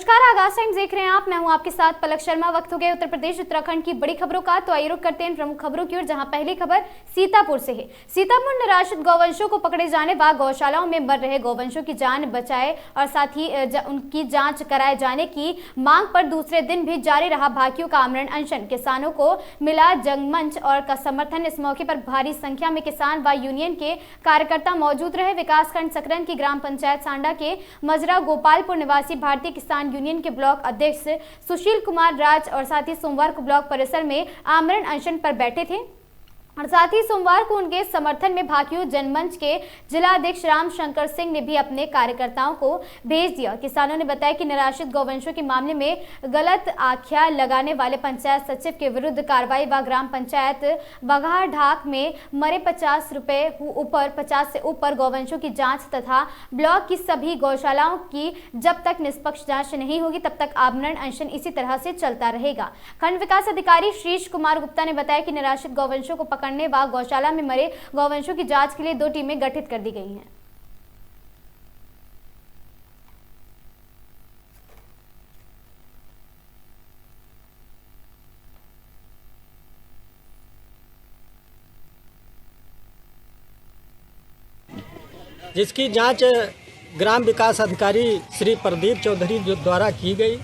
नमस्कार, आगाज टाइम्स देख रहे हैं आप। मैं हूं आपके साथ पलक शर्मा। वक्त हो गया उत्तर प्रदेश उत्तराखंड की बड़ी खबरों का, तो आइए रुक करते हैं प्रमुख खबरों की ओर, जहां पहली खबर सीतापुर से है। सीतापुर निराश्रित गौवंशों को पकड़े जाने व गौशालाओं में मर रहे गौवंशों की जान बचाए और साथ ही उनकी जांच कराए जाने की मांग पर दूसरे दिन भी जारी रहा भाकियों का आमरण अनशन। किसानों को मिला जंगमंच और का समर्थन। इस मौके पर भारी संख्या में किसान व यूनियन के कार्यकर्ता मौजूद रहे। विकासखंड सकरन की ग्राम पंचायत सांडा के मजरा गोपालपुर निवासी भारतीय किसान यूनियन के ब्लॉक अध्यक्ष सुशील कुमार राज और साथ ही सोमवार को ब्लॉक परिसर में आमरण अनशन पर बैठे थे और साथ ही सोमवार को उनके समर्थन में भाकियों जनमंच के जिला अध्यक्ष राम शंकर सिंह ने भी अपने कार्यकर्ताओं को भेज दिया। किसानों ने बताया कि निराश्रित गौवंशों के मामले में गलत आख्या लगाने वाले पंचायत सचिव के विरुद्ध कार्रवाई व ग्राम पंचायत बघा ढाक में मरे 50 से ऊपर गौवंशों की जांच तथा ब्लॉक की सभी गौशालाओं की जब तक निष्पक्ष जांच नहीं होगी तब तक आमरण अनशन इसी तरह से चलता रहेगा। खंड विकास अधिकारी श्रीश कुमार गुप्ता ने बताया कि निराश्रित गौवंशों को पकड़ने व गौशाला में मरे गौवंशों की जांच के लिए 2 टीमें गठित कर दी गई हैं। जिसकी जांच ग्राम विकास अधिकारी श्री प्रदीप चौधरी द्वारा की गई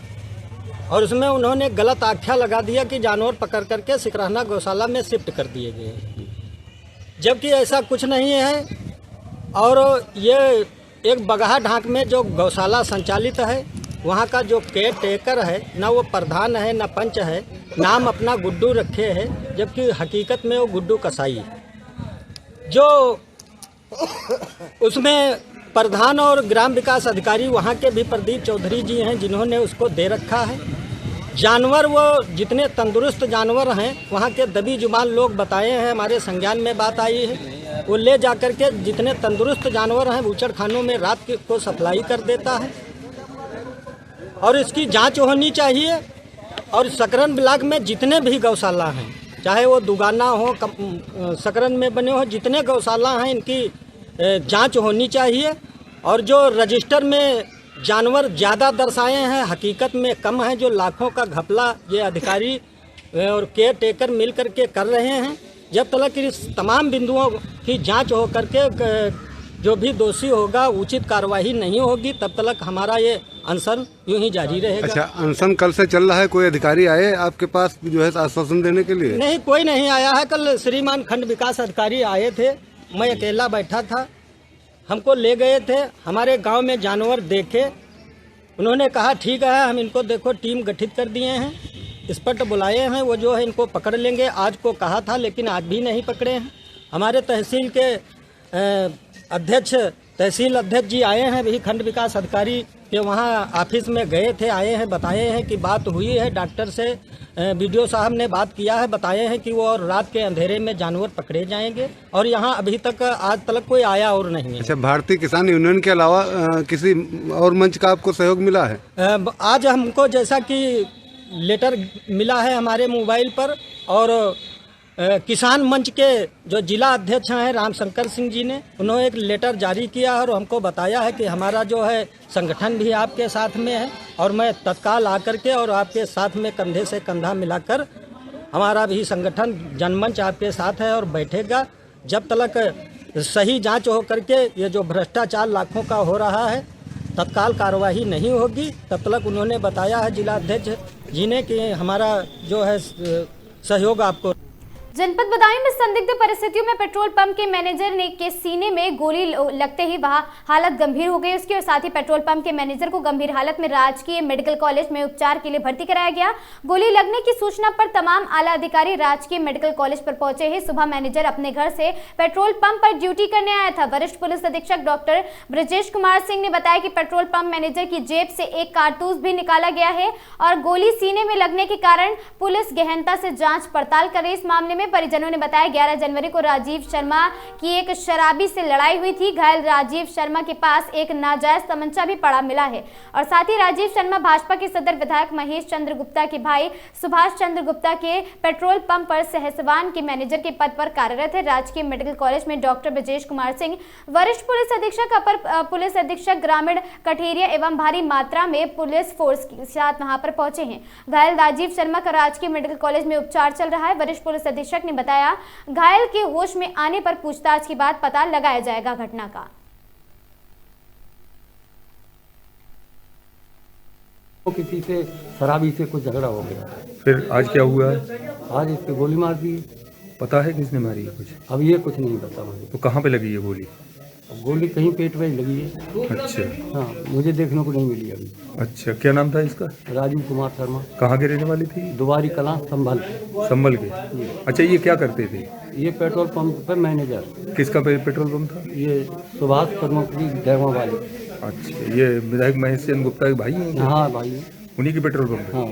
और उसमें उन्होंने गलत आख्या लगा दिया कि जानवर पकड़ करके सिकरहना गौशाला में शिफ्ट कर दिए गए, जबकि ऐसा कुछ नहीं है। और ये एक बगहा ढाक में जो गौशाला संचालित है वहाँ का जो केयर टेकर है, ना वो प्रधान है ना पंच है, नाम अपना गुड्डू रखे है, जबकि हकीकत में वो गुड्डू कसाई है। जो उसमें प्रधान और ग्राम विकास अधिकारी वहाँ के भी प्रदीप चौधरी जी हैं जिन्होंने उसको दे रखा है। जानवर वो जितने तंदुरुस्त जानवर हैं वहाँ के दबी जुबान लोग बताए हैं, हमारे संज्ञान में बात आई है, वो ले जाकर के जितने तंदुरुस्त जानवर हैं बूचड़ खानों में रात को सप्लाई कर देता है और इसकी जांच होनी चाहिए। और सकरन ब्लॉक में जितने भी गौशाला हैं, चाहे वो दुगाना हो, सकरन में बने हो, जितने गौशाला हैं इनकी जांच होनी चाहिए। और जो रजिस्टर में जानवर ज़्यादा दर्शाए हैं हकीकत में कम है, जो लाखों का घपला ये अधिकारी और केयर टेकर मिल करके कर रहे हैं। जब तक इस तमाम बिंदुओं की जांच हो करके जो भी दोषी होगा उचित कार्रवाई नहीं होगी तब तक हमारा ये अनशन यूं ही जारी रहेगा। अच्छा, अनशन कल से चल रहा है। कोई अधिकारी आए आपके पास जो है आश्वासन देने के लिए? नहीं, कोई नहीं आया है। कल श्रीमान खंड विकास अधिकारी आए थे, मैं अकेला बैठा था, हमको ले गए थे, हमारे गांव में जानवर देखे, उन्होंने कहा ठीक है हम इनको देखो टीम गठित कर दिए हैं, एक्सपर्ट बुलाए हैं, वो जो है इनको पकड़ लेंगे। आज को कहा था लेकिन आज भी नहीं पकड़े हैं। हमारे तहसील के तहसील अध्यक्ष जी आए हैं, भी खंड विकास अधिकारी के वहाँ ऑफिस में गए थे, आए हैं, बताए हैं कि बात हुई है डॉक्टर से, बीडीओ साहब ने बात किया है, बताए हैं कि वो और रात के अंधेरे में जानवर पकड़े जाएंगे और यहाँ अभी तक आज तक कोई आया और नहीं है। अच्छा, भारतीय किसान यूनियन के अलावा किसी और मंच का आपको सहयोग मिला है? आज हमको जैसा कि लेटर मिला है हमारे मोबाइल पर, और किसान मंच के जो जिला अध्यक्ष हैं राम शंकर सिंह जी ने, उन्होंने एक लेटर जारी किया है और हमको बताया है कि हमारा जो है संगठन भी आपके साथ में है और मैं तत्काल आकर के और आपके साथ में कंधे से कंधा मिलाकर हमारा भी संगठन जनमंच आपके साथ है और बैठेगा। जब तक सही जांच हो करके ये जो भ्रष्टाचार लाखों का हो रहा है तत्काल कार्रवाई नहीं होगी तब तक उन्होंने बताया है जिला अध्यक्ष जी ने कि हमारा जो है सहयोग आपको। जनपद बदायूं में संदिग्ध परिस्थितियों में पेट्रोल पंप के मैनेजर ने के सीने में गोली लगते ही वहां हालत गंभीर हो गई उसकी और साथ ही पेट्रोल पंप के मैनेजर को गंभीर हालत में राजकीय मेडिकल कॉलेज में उपचार के लिए भर्ती कराया गया। गोली लगने की सूचना पर तमाम आला अधिकारी राजकीय मेडिकल कॉलेज पर पहुंचे हैं। सुबह मैनेजर अपने घर से पेट्रोल पंप पर ड्यूटी करने आया था। वरिष्ठ पुलिस अधीक्षक डॉक्टर ब्रजेश कुमार सिंह ने बताया कि पेट्रोल पंप मैनेजर की जेब से एक कारतूस भी निकाला गया है और गोली सीने में लगने के कारण पुलिस गहनता से जाँच पड़ताल कर रही। इस मामले में में परिजनों ने बताया 11 जनवरी को राजीव शर्मा की एक शराबी से लड़ाई हुई थी। घायल राजीव शर्मा के पास एक नाजायज तमंचा भी पड़ा मिला है और साथ ही राजीव शर्मा भाजपा के सदर विधायक महेश चंद्र गुप्ता के भाई सुभाष चंद्र गुप्ता के पेट्रोल पंप पर सहसवान के मैनेजर के पद पर कार्यरत है। राजकीय मेडिकल कॉलेज में डॉक्टर ब्रजेश कुमार सिंह, वरिष्ठ पुलिस अधीक्षक, अपर पुलिस अधीक्षक ग्रामीण कठेरिया एवं भारी मात्रा में पुलिस फोर्स के साथ वहां पर पहुंचे हैं। घायल राजीव शर्मा का राजकीय मेडिकल कॉलेज में उपचार चल रहा है। वरिष्ठ पुलिस अधीक्षक ने बताया घायल के होश में आने पर पूछताछ के बाद पता लगाया जाएगा घटना का। किसी से शराबी से कुछ झगड़ा हो गया। फिर आज क्या हुआ है? आज इस पे गोली मार दी। पता है किसने मारी है कुछ? अब ये कुछ नहीं पता मुझे। तो कहाँ पे लगी है गोली? गोली कहीं पेट में लगी है। अच्छा। हाँ, मुझे देखने को नहीं मिली अभी। अच्छा, क्या नाम था इसका? राजीव कुमार शर्मा। कहाँ के रहने वाली थी? दुबारी कला, संभल। संभल के। अच्छा, ये क्या करते थे? ये पेट्रोल पंप पे मैनेजर। किसका पेट्रोल पंप था? ये सुभाष शर्मा की जगह वाली। अच्छा, ये विधायक महेश चंद्र गुप्ता के भाई हैं? हाँ भाई, उन्हीं की पेट्रोल पंप है। हाँ।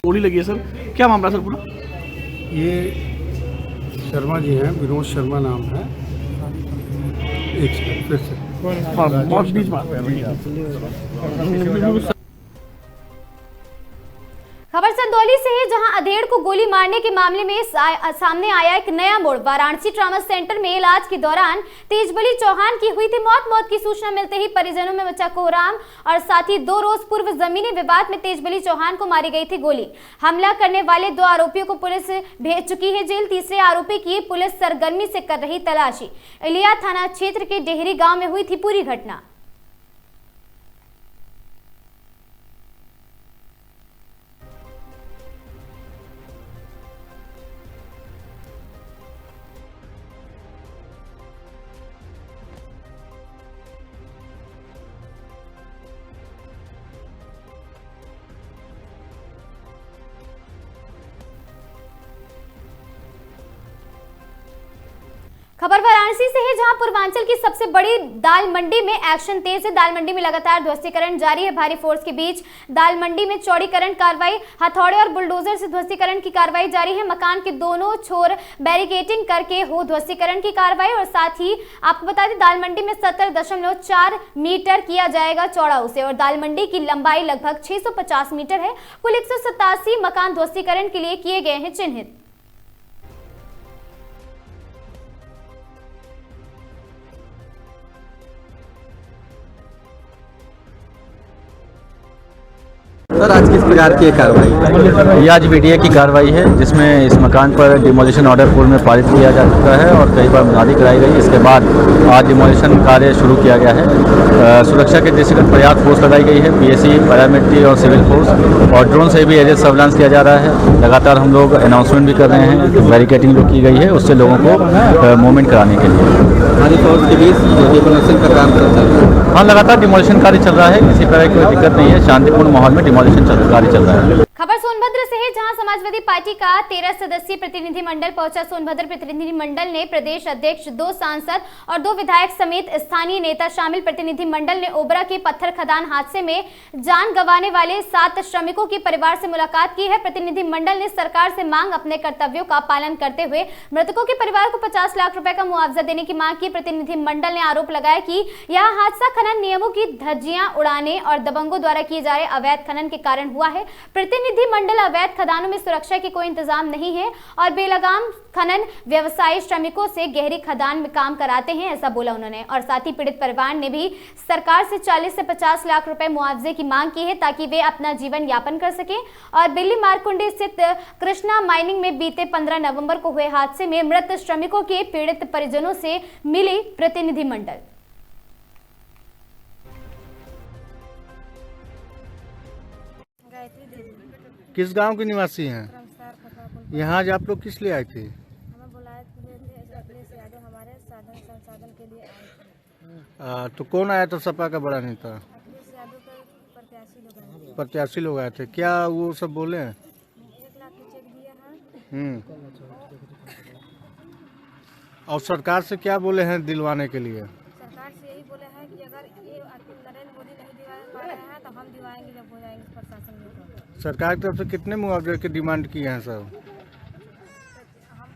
गोली लगी है सर, क्या मामला सर पूरा? ये शर्मा जी हैं, विनोद शर्मा नाम है। एक सेकंड फिर से। हाँ, बहुत बीच में खबर संदौली से है, जहां अधेड़ को गोली मारने के मामले में सामने आया एक नया मोड़। वाराणसी ट्रॉमा सेंटर में इलाज के दौरान तेजबली चौहान की हुई थी मौत की सूचना मिलते ही परिजनों में मचा कोहराम और साथ ही 2 रोज पूर्व जमीनी विवाद में तेजबली चौहान को मारी गई थी गोली। हमला करने वाले 2 आरोपियों को पुलिस भेज चुकी है जेल। तीसरे आरोपी की पुलिस सरगर्मी से कर रही तलाशी। इलिया थाना क्षेत्र के डेहरी गाँव में हुई थी पूरी घटना। खबर वाराणसी से है, जहां पूर्वांचल की सबसे बड़ी दाल मंडी में एक्शन तेज है। दाल मंडी में लगातार ध्वस्तीकरण जारी है। भारी फोर्स के बीच दाल मंडी में चौड़ीकरण कार्रवाई, हथौड़े और बुलडोजर से ध्वस्तीकरण की कार्रवाई जारी है। मकान के दोनों छोर बैरिकेडिंग करके हो ध्वस्तीकरण की कार्रवाई। और साथ ही आपको बता दें, दाल मंडी में 70.4 मीटर किया जाएगा चौड़ा उसे और दाल मंडी की लंबाई लगभग 650 मीटर है। कुल 187 मकान ध्वस्तीकरण के लिए किए गए हैं चिन्हित। सर, आज किस प्रकार की कार्रवाई? ये आज वीडियो की कार्रवाई है, जिसमें इस मकान पर डिमोलिशन ऑर्डर पूर्व में पारित किया जा चुका है और कई बार मुनादी कराई गई। इसके बाद आज डिमोलिशन कार्य शुरू किया गया है। सुरक्षा के दृष्टिगत पर्याप्त फोर्स लगाई गई है। पीएससी, पैरामिलिट्री और सिविल फोर्स और ड्रोन से भी एरिया सर्विलांस किया जा रहा है। लगातार हम लोग अनाउंसमेंट भी कर रहे हैं। बैरिकेडिंग जो की गई है उससे लोगों को मूवमेंट कराने के लिए। हमारी फोर्स के बीच डिमोलिशन का काम चल रहा है। हाँ, लगातार डिमोलिशन कार्य चल रहा है। किसी तरह की कोई दिक्कत नहीं है। शांतिपूर्ण माहौल में डिमोलिशन कार्य चल रहा है। खबर सोनभद्र से है, जहां समाजवादी पार्टी का 13 सदस्यीय प्रतिनिधि मंडल पहुंचा। सोनभद्र प्रतिनिधि मंडल ने प्रदेश अध्यक्ष, 2 सांसद और 2 विधायक समेत स्थानीय नेता शामिल। प्रतिनिधि मंडल ने ओबरा के पत्थर खदान हादसे में जान गंवाने वाले 7 श्रमिकों के परिवार से मुलाकात की है। प्रतिनिधि मंडल ने सरकार से मांग अपने कर्तव्यों का पालन करते हुए मृतकों के परिवार को 50 लाख रुपए का मुआवजा देने की मांग की। प्रतिनिधि मंडल ने आरोप लगाया कि यह हादसा खनन नियमों की धज्जियां उड़ाने और दबंगों द्वारा किए जा रहे अवैध खनन के कारण हुआ है। प्रतिनिधि मंडल अवैध खदानों में सुरक्षा की कोई इंतजाम नहीं है और बेलगाम खनन व्यवसायी श्रमिकों से गहरी खदान में काम कराते हैं, ऐसा बोला उन्होंने। और साथ ही पीड़ित परिवार ने भी सरकार से 40 से 50 लाख रुपए मुआवजे की मांग की है ताकि वे अपना जीवन यापन कर सकें। और बिल्ली मारकुंडी स्थित कृष्णा माइनिंग में बीते 15 नवंबर को हुए हादसे में मृत श्रमिकों के पीड़ित परिजनों से मिली प्रतिनिधि मंडल। किस गांव के निवासी हैं? यहाँ आज आप लोग किस लिए आए थे? हमें बुलाया अपने से यादव हमारे साधन संसाधन के लिए आए थे। तो कौन आया था सपा का बड़ा नेता? अखिलेश यादव के प्रत्याशी लोग आए थे। क्या वो सब बोले हैं? 1 लाख के चेक दिए हैं। और सरकार से क्या बोले हैं दिलवाने के लिए? सरकार से यही बोले हैं कि अगर ये नरेंद्र मोदी नहीं दिवा पा रहे हैं तो हम दिवाएंगे जब हो जाएंगे प्रशासन में। सरकार की तरफ से कितने मुआवजे की डिमांड की है सर? हम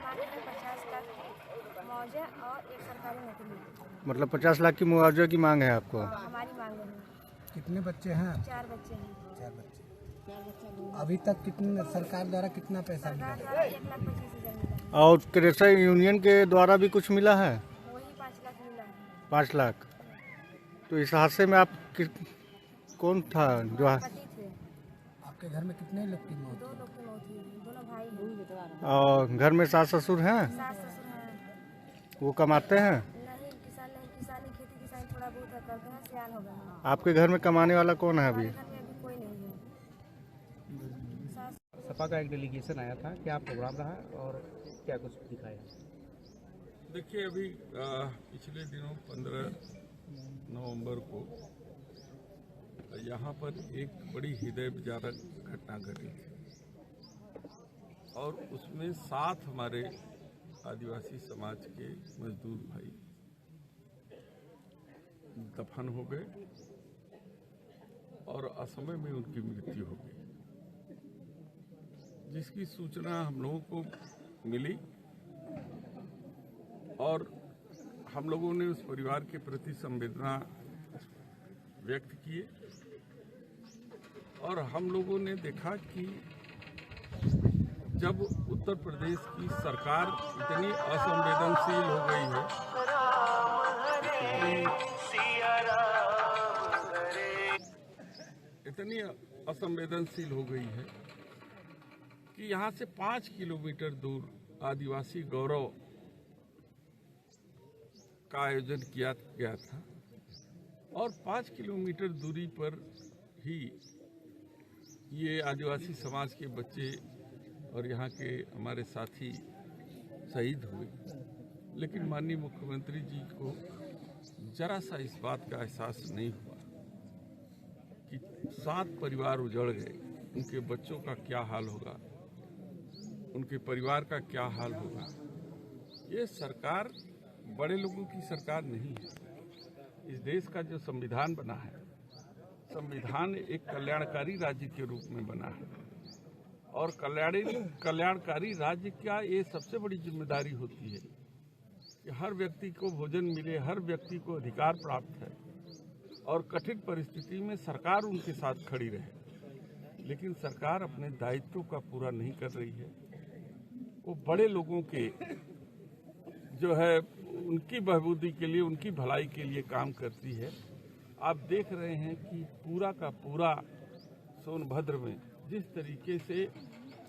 मांगे हैं 50 लाख की मुआवजा और एक सरकारी नौकरी। मतलब 50 लाख की मुआवजे की मांग है आपको? हमारी मांग है। कितने बच्चे हैं? 4 बच्चे हैं। 4 बच्चे। अभी तक कितने सरकार द्वारा कितना पैसा मिला? सरकार द्वारा 1,25,000 मिला। और कृषि यूनियन के द्वारा भी कुछ मिला है? वही 5 लाख मिला है। 5 लाख। तो इस हादसे में आप कौन था जो पति थे। आपके घर में कितने लोग की मौत? 2 लोग की मौत हुई है। दोनों भाई हैं। और घर में सास ससुर हैं? सास ससुर हैं। वो कमाते हैं? नहीं, किसान नहीं, किसानी खेती किसानी थोड़ा बहुत करते हैं, सियान हो गए हैं। आपके घर में कमाने वाला कौन है अभी? घर में अभी कोई नहीं है। सपा का एक डेलीगेशन आया था, क्या प्रोग्राम रहा और क्या कुछ दिखाया? देखिए, अभी पिछले दिनों 15 नवंबर को यहाँ पर एक बड़ी हृदय विदारक घटना घटी थी और उसमें 7 हमारे आदिवासी समाज के मजदूर भाई दफन हो गए और असमय में उनकी मृत्यु हो गई, जिसकी सूचना हम लोगों को मिली और हम लोगों ने उस परिवार के प्रति संवेदना व्यक्त किए और हम लोगों ने देखा कि जब उत्तर प्रदेश की सरकार इतनी असंवेदनशील हो गई है, इतनी असंवेदनशील हो गई है कि यहाँ से 5 किलोमीटर दूर आदिवासी गौरव का आयोजन किया गया था और 5 किलोमीटर दूरी पर ही ये आदिवासी समाज के बच्चे और यहाँ के हमारे साथी शहीद हुए। लेकिन माननीय मुख्यमंत्री जी को जरा सा इस बात का एहसास नहीं हुआ कि 7 परिवार उजड़ गए, उनके बच्चों का क्या हाल होगा, उनके परिवार का क्या हाल होगा। ये सरकार बड़े लोगों की सरकार नहीं है। इस देश का जो संविधान बना है, संविधान एक कल्याणकारी राज्य के रूप में बना है और कल्याणकारी राज्य का ये सबसे बड़ी जिम्मेदारी होती है कि हर व्यक्ति को भोजन मिले, हर व्यक्ति को अधिकार प्राप्त है और कठिन परिस्थिति में सरकार उनके साथ खड़ी रहे। लेकिन सरकार अपने दायित्वों का पूरा नहीं कर रही है। वो बड़े लोगों के जो है उनकी बहबूदी के लिए, उनकी भलाई के लिए काम करती है। आप देख रहे हैं कि पूरा का पूरा सोनभद्र में जिस तरीके से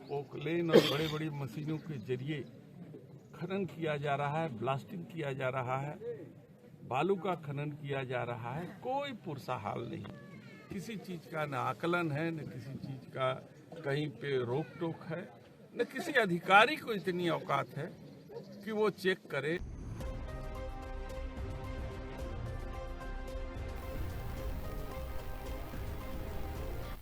पोकलेन और बड़े बड़ी मशीनों के जरिए खनन किया जा रहा है, ब्लास्टिंग किया जा रहा है, बालू का खनन किया जा रहा है, कोई पुरसा हाल नहीं। किसी चीज़ का न आकलन है, न किसी चीज़ का कहीं पे रोक टोक है, न किसी अधिकारी को इतनी औकात है कि वो चेक करे।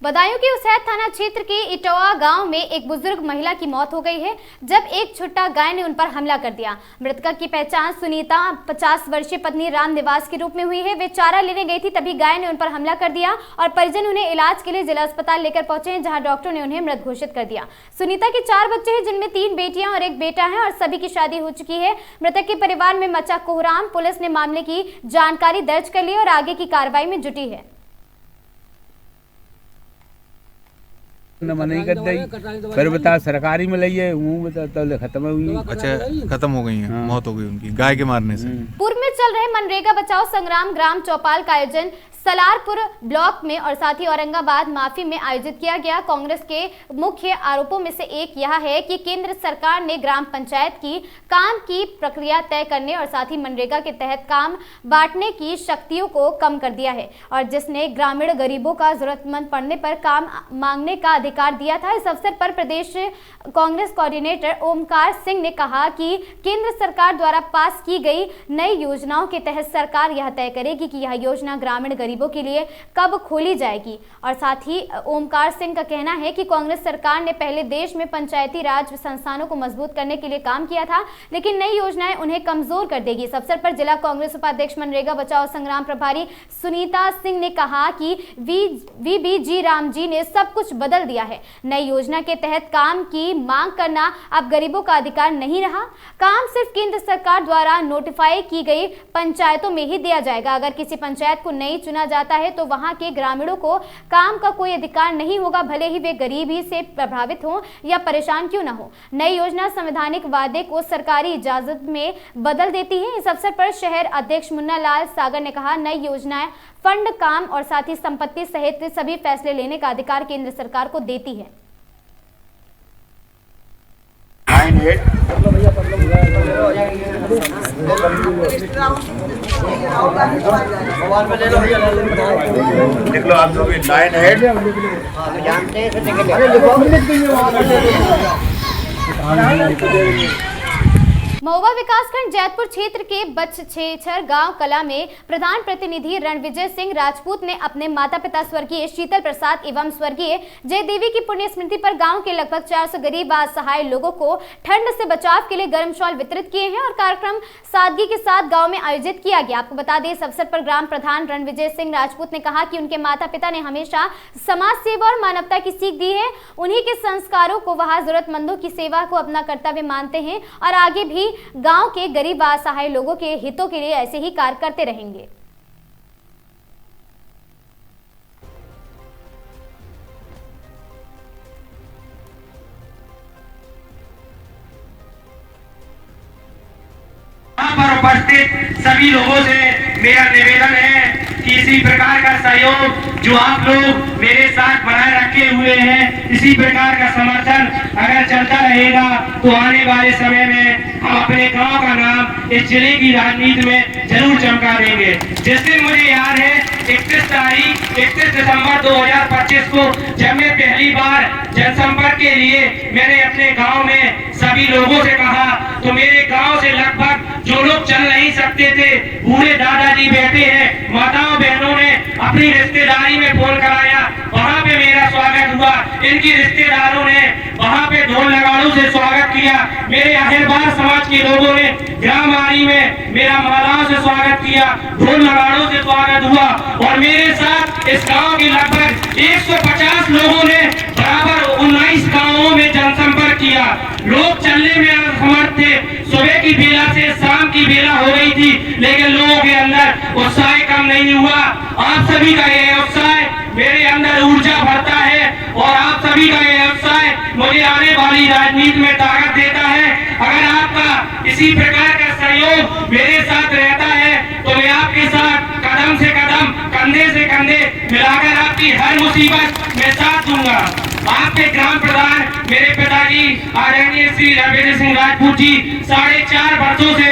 बदायूं के उसैद थाना क्षेत्र के इटवा गांव में एक बुजुर्ग महिला की मौत हो गई है जब एक छुट्टा गाय ने उन पर हमला कर दिया। मृतक की पहचान सुनीता 50 वर्षीय पत्नी राम निवास के रूप में हुई है। वे चारा लेने गई थी, तभी गाय ने उन पर हमला कर दिया और परिजन उन्हें इलाज के लिए जिला अस्पताल लेकर पहुंचे हैं, जहां डॉक्टरों ने उन्हें मृत घोषित कर दिया। सुनीता के 4 बच्चे हैं, जिनमें 3 बेटियां और 1 बेटा है और सभी की शादी हो चुकी है। मृतक के परिवार में मचा कोहराम। पुलिस ने मामले की जानकारी दर्ज कर ली और आगे की कार्रवाई में जुटी है। नहीं कर फिर बता सरकारी में लइए तो खत्म हुई। अच्छा, खत्म हो गई है, मौत हो गई उनकी गाय के मारने से। पूर्व में चल रहे मनरेगा बचाओ संग्राम ग्राम चौपाल का आयोजन सलारपुर ब्लॉक में और साथ ही औरंगाबाद माफी में आयोजित किया गया। कांग्रेस के मुख्य आरोपों में से एक यह है कि केंद्र सरकार ने ग्राम पंचायत की काम की प्रक्रिया तय करने और साथ ही मनरेगा के तहत काम बांटने की शक्तियों को कम कर दिया है और जिसने ग्रामीण गरीबों का जरूरतमंद पड़ने पर काम मांगने का अधिकार दिया था। इस अवसर पर प्रदेश कांग्रेस कोऑर्डिनेटर ओमकार सिंह ने कहा कि केंद्र सरकार द्वारा पास की गई नई योजनाओं के तहत सरकार यह तय करेगी कि यह योजना ग्रामीण गरीबों गरीबों के लिए कब खोली जाएगी। और साथ ही ओमकार सिंह का कहना है कि कांग्रेस सरकार ने पहले देश में पंचायती राज संस्थानों को मजबूत करने के लिए काम किया था, लेकिन नई योजनाएं उन्हें कमजोर कर देगी। इस अवसर पर जिला कांग्रेस उपाध्यक्ष मनरेगा बचाओ संग्राम प्रभारी सुनीता सिंह ने कहा कि वीबीजी राम जी ने सब कुछ बदल दिया है। नई योजना के तहत काम की मांग करना अब गरीबों का अधिकार नहीं रहा। काम सिर्फ केंद्र सरकार द्वारा नोटिफाई की गई पंचायतों में ही दिया जाएगा। अगर किसी पंचायत को नहीं चुना जाता है तो वहां के ग्रामीणों को काम का कोई अधिकार नहीं होगा, भले ही वे गरीबी से प्रभावित हो या परेशान क्यों ना हो। नई योजना संवैधानिक वादे को सरकारी इजाजत में बदल देती है। इस अवसर पर शहर अध्यक्ष मुन्ना लाल सागर ने कहा, नई योजनाएं फंड, काम और साथ ही संपत्ति सहित सभी फैसले लेने का अधिकार केंद्र सरकार को देती है। देख लो आप लोग 9 हेड महुआ विकासखंड जैतपुर क्षेत्र के बचछेछर गांव कला में प्रधान प्रतिनिधि रणविजय सिंह राजपूत ने अपने माता पिता स्वर्गीय शीतल प्रसाद एवं स्वर्गीय जयदेवी की पुण्य स्मृति पर गांव के लगभग 400 गरीब व असहाय लोगों को ठंड से बचाव के लिए गर्म शॉल वितरित किए हैं और कार्यक्रम सादगी के साथ गाँव में आयोजित किया गया। आपको बता दें, इस अवसर पर ग्राम प्रधान रणविजय सिंह राजपूत ने कहा कि उनके माता पिता ने हमेशा समाज सेवा और मानवता की सीख दी है। उन्हीं के संस्कारों को वह जरूरतमंदों की सेवा को अपना कर्तव्य मानते हैं और आगे भी गांव के गरीब व असहाय लोगों के हितों के लिए ऐसे ही कार्य करते रहेंगे। यहाँ पर उपस्थित सभी लोगों से मेरा निवेदन है कि इसी प्रकार का सहयोग जो आप लोग मेरे साथ बनाए रखे हुए हैं, इसी प्रकार का समर्थन अगर चलता रहेगा तो आने वाले समय में हम अपने गांव का नाम इस जिले की राजनीति में जरूर चमका देंगे। जिस दिन मुझे याद है 31 दिसंबर 2025 को जब मैं पहली बार जनसंपर्क के लिए मैंने अपने गांव में सभी लोगों से कहा, तो मेरे गांव से लगभग जो लोग चल नहीं सकते थे, बूढ़े दादाजी बैठे हैं, माताओं बहनों ने अपनी रिश्तेदारी में फोन कराया, वहाँ पे मेरा स्वागत हुआ। इनकी रिश्तेदारों ने वहाँ पे ढोल नगाड़ों से स्वागत किया। मेरे अहिरबार समाज के लोगों ने ग्रामवारी में मेरा मालाओं से स्वागत किया, ढोल नगाड़ों से स्वागत हुआ। और मेरे साथ इस गाँव के लगभग 150 लोगों ने बराबर 19 गाँवों में जनसंपर्क किया। लोग चलने में असमर्थ थे, सुबह की बेला से शाम की बेला हो गई थी, लेकिन लोगों के अंदर उत्साह कम नहीं हुआ। आप सभी का यह उत्साह मेरे अंदर ऊर्जा भरता है और आप सभी का यह उत्साह मुझे आने वाली राजनीति में ताकत देता है। अगर आपका इसी प्रकार का सहयोग मेरे साथ रहता है तो मैं आपके साथ कदम से कदम, कंधे से कंधे मिलाकर आपकी हर मुसीबत में साथ दूंगा। आपके ग्राम प्रधान मेरे पिताजी आदरणीय श्री रणविजय सिंह राजपूत जी 4.5 वर्षों से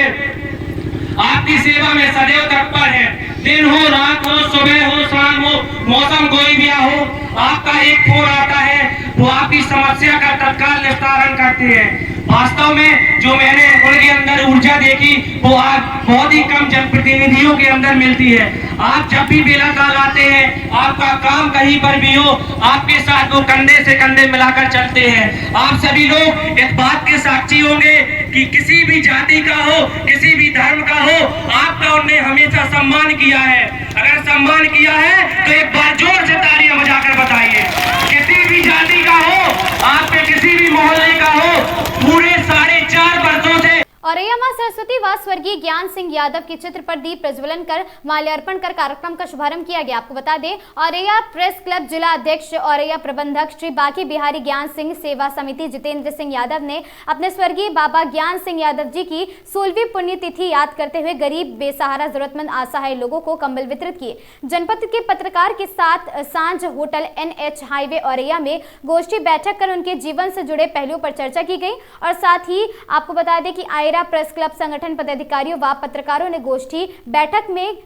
आपकी सेवा में सदैव तत्पर है। दिन हो, रात हो, सुबह हो, शाम हो, मौसम कोई भी हो, आपका एक फोन आता है तो आपकी समस्या का तत्काल निस्तारण करते हैं। वास्तव में जो मैंने उनके अंदर ऊर्जा देखी वो आज बहुत ही कम जनप्रतिनिधियों के अंदर मिलती है। आप जब भी बेला लगाते हैं, आपका काम कहीं पर भी हो, आपके साथ वो कंधे से कंधे मिलाकर चलते हैं। आप सभी लोग इस बात के साक्षी होंगे कि किसी भी जाति का हो, किसी भी धर्म का हो, आपका उन्हें हमेशा सम्मान किया है। अगर सम्मान किया है तो एक बार जोर से तालियां बजाकर बताइए। किसी भी जाति का हो, आपके किसी भी मोहल्ले का हो, पूरे 4.5 वर्षों से औरैया मां सरस्वती व स्वर्गीय ज्ञान सिंह यादव के चित्र पर दीप प्रज्वलन कर माल्यार्पण कर कार्यक्रम का शुभारंभ किया गया। आपको बता दें, औरैया प्रेस क्लब जिला अध्यक्ष औरैया प्रबंधक श्री बाकी बिहारी ज्ञान सिंह सेवा समिति जितेंद्र सिंह यादव ने अपने स्वर्गीय बाबा ज्ञान सिंह यादव जी की 16वीं पुण्यतिथि याद करते हुए गरीब, बेसहारा, जरूरतमंद, असहाय लोगों को कंबल वितरित किए। जनपद के पत्रकार के साथ सांझ होटल NH हाईवे औरैया में गोष्ठी बैठक कर उनके जीवन से जुड़े पहलुओं पर चर्चा की गई। और साथ ही आपको बता दें कि प्रेस क्लब संगठन पदाधिकारियों व पत्रकारों ने गोष्ठी बैठक में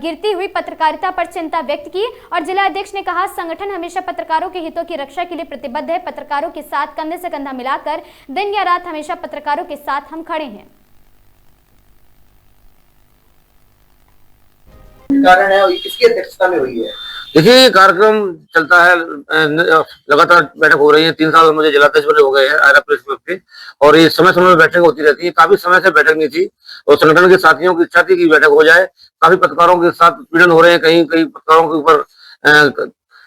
गिरती हुई पत्रकारिता पर चिंता व्यक्त की। और जिला अध्यक्ष ने कहा, संगठन हमेशा पत्रकारों के हितों की रक्षा के लिए प्रतिबद्ध है। पत्रकारों के साथ कंधे से कंधा मिलाकर दिन या रात हमेशा पत्रकारों के साथ हम खड़े हैं। कारण है और ये किसकी अध्यक्षता में हुई है? देखिए, कार्यक्रम चलता है, लगातार बैठक हो रही है। 3 साल मुझे जिलाध्यक्ष बने हो गए हैं आयरा प्रेस क्लब के, और ये समय समय में बैठक होती रहती है। काफी समय से बैठक नहीं थी और संगठन के साथियों की इच्छा थी कि बैठक हो जाए। काफी पत्रकारों के साथ पीड़न हो रहे हैं, कहीं कहीं पत्रकारों के ऊपर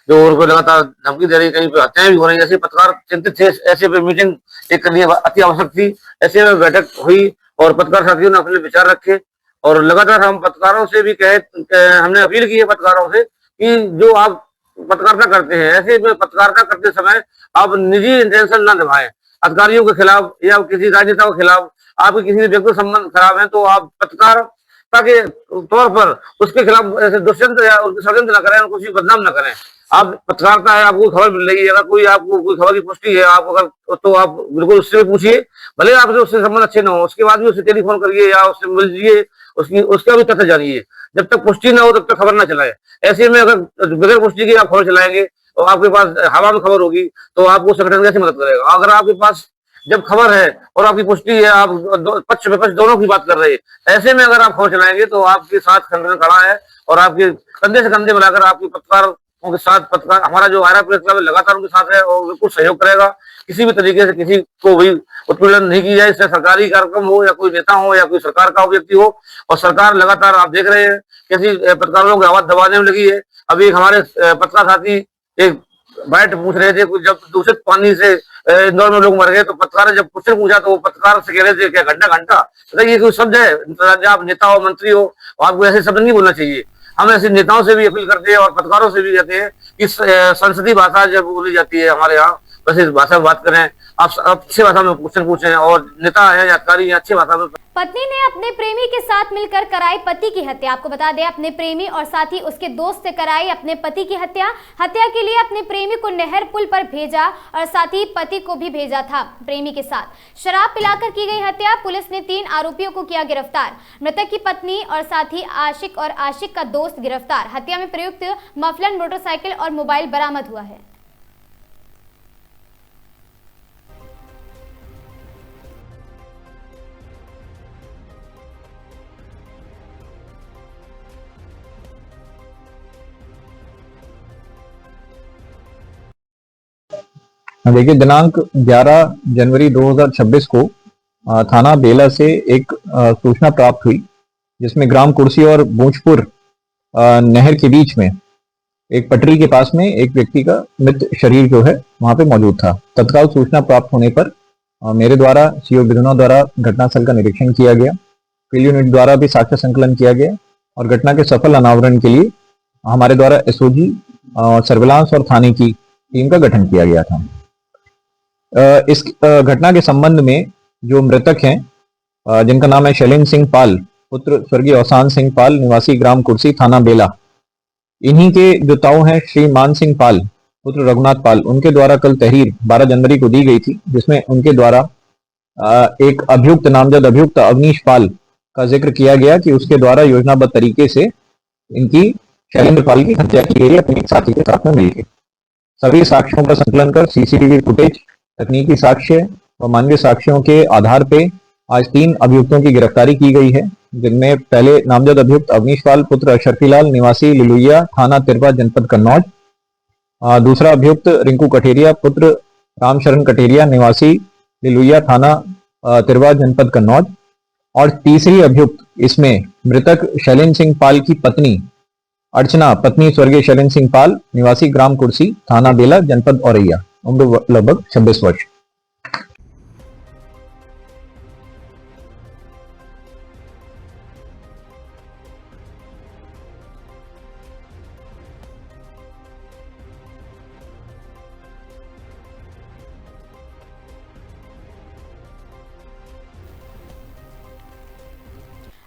जो उनको लगातार धमकी दे रही है, कहीं पे हत्याएं भी हो रही है। ऐसे पत्रकार चिंतित थे, ऐसे पे मीटिंग एक करनी अति आवश्यक थी। ऐसे में बैठक हुई और पत्रकार साथियों ने अपने विचार रखे और लगातार हम पत्रकारों से भी हमने अपील की है पत्रकारों से कि जो आप पत्रकारिता करते हैं, ऐसे में पत्रकारिता करते समय आप निजी इंटेंशन न निभाएं। अधिकारियों के खिलाफ या किसी राजनेता के खिलाफ आपके किसी व्यक्तिगत संबंध खराब है तो आप पत्रकारिता के तौर पर उसके खिलाफ ऐसे दुष्यंत या उनके षड्यंत्र न करें, उनको किसी बदनाम न करें। आप पत्रकारिता है, आपको खबर मिल रही है, अगर कोई आपको कोई खबर की पुष्टि है आप अगर तो आप बिल्कुल उससे पूछिए, भले आपसे उससे संबंध अच्छे न हो, उसके बाद भी उसे टेलीफोन करिए या उससे मिलिए, उसका भी तथ्य जानिए। जब तक पुष्टि न हो तब तक खबर न चलाए। ऐसे में अगर बगैर पुष्टि के आप खबर चलाएंगे तो आपके पास हवा में खबर होगी तो आपको संगठन कैसे मदद करेगा। अगर आपके पास जब खबर है और आपकी पुष्टि है, आप पक्ष विपक्ष दोनों की बात कर रहे हैं, ऐसे में अगर आप खबर चलाएंगे तो आपके साथ संगठन खड़ा है और आपके कंधे से कंधे मिलाकर आपके पत्रकारों के साथ पत्रकार हमारा जो आयरा प्रेस क्लब लगातार उनके साथ है और बिल्कुल सहयोग करेगा। किसी भी तरीके से किसी को भी उत्पीड़न नहीं की जाए, इससे सरकारी कार्यक्रम हो या कोई नेता हो या कोई सरकार का व्यक्ति हो। और सरकार लगातार आप देख रहे हैं कैसी पत्रकारों की आवाज दबाने में लगी है। अभी हमारे पत्रकार साथी एक बैठ पूछ रहे थे, कुछ जब दूषित पानी से इंदौर में लोग मर गए तो पत्रकार ने जब क्वेश्चन पूछा तो वो पत्रकार से कह रहे थे क्या घंटा ये कोई शब्द है? आप नेता हो, मंत्री हो, आपको ऐसे शब्द नहीं बोलना चाहिए। हम ऐसे नेताओं से भी अपील करते हैं और पत्रकारों से भी कहते हैं कि संसदीय भाषा जब बोली जाती है हमारे यहाँ, बस इस भाषा में बात करें, आप अच्छी भाषा में क्वेश्चन पूछें और नेता है या अधिकारी है अच्छी भाषा में। पत्नी ने अपने प्रेमी के साथ मिलकर कराई पति की हत्या। आपको बता दें, अपने प्रेमी और साथ ही उसके दोस्त से कराई अपने पति की हत्या। हत्या के लिए अपने प्रेमी को नहर पुल पर भेजा और साथ ही पति को भी भेजा था प्रेमी के साथ। शराब पिलाकर की गई हत्या। पुलिस ने 3 आरोपियों को किया गिरफ्तार। मृतक की पत्नी और साथ ही आशिक और आशिक का दोस्त गिरफ्तार। हत्या में प्रयुक्त मफलन, मोटरसाइकिल और मोबाइल बरामद हुआ है। देखिए, दिनांक 11 जनवरी 2026 को थाना बेला से एक सूचना प्राप्त हुई जिसमें ग्राम कुर्सी और बूंचपुर नहर के बीच में एक पटरी के पास में एक व्यक्ति का मृत शरीर जो है वहां पे मौजूद था। तत्काल सूचना प्राप्त होने पर मेरे द्वारा सीओ बिधुना द्वारा घटनास्थल का निरीक्षण किया गया। फील्ड यूनिट द्वारा भी साक्ष्य संकलन किया गया और घटना के सफल अनावरण के लिए हमारे द्वारा एसओजी, सर्विलांस और थाने की टीम का गठन किया गया था। इस घटना के संबंध में जो मृतक हैं जिनका नाम है शैलेंद्र सिंह पाल पुत्र स्वर्गीय अवसान सिंह पाल निवासी ग्राम कुर्सी थाना बेला, इन्हीं के जो ताऊ हैं श्री मान सिंह पाल पुत्र रघुनाथ पाल, उनके द्वारा कल तहरीर 12 जनवरी को दी गई थी जिसमें उनके द्वारा एक अभियुक्त नामजद अभियुक्त अवनीश पाल का जिक्र किया गया कि उसके द्वारा योजनाबद्ध तरीके से इनकी शैलेंद्र पाल की हत्या की गई अपने साथी के साथ में मिलकर। सभी साक्ष्यों का संकलन कर सीसीटीवी फुटेज, तकनीकी साक्ष्य व मानवीय साक्ष्यों के आधार पे आज 3 अभियुक्तों की गिरफ्तारी की गई है, जिनमें पहले नामजद अभियुक्त अवनीश पाल पुत्र अशरफीलाल निवासी लिलुइया थाना तिरवा जनपद कन्नौज, दूसरा अभियुक्त रिंकू कठेरिया पुत्र रामशरण कठेरिया निवासी लिलुइया थाना तिरवा जनपद कन्नौज, और तीसरी अभियुक्त इसमें मृतक शैलेंद्र सिंह पाल की पत्नी अर्चना पत्नी स्वर्गीय शैलेंद्र सिंह पाल निवासी ग्राम कुर्सी थाना बेला जनपद औरैया, उम्र लगभग 26 वर्ष।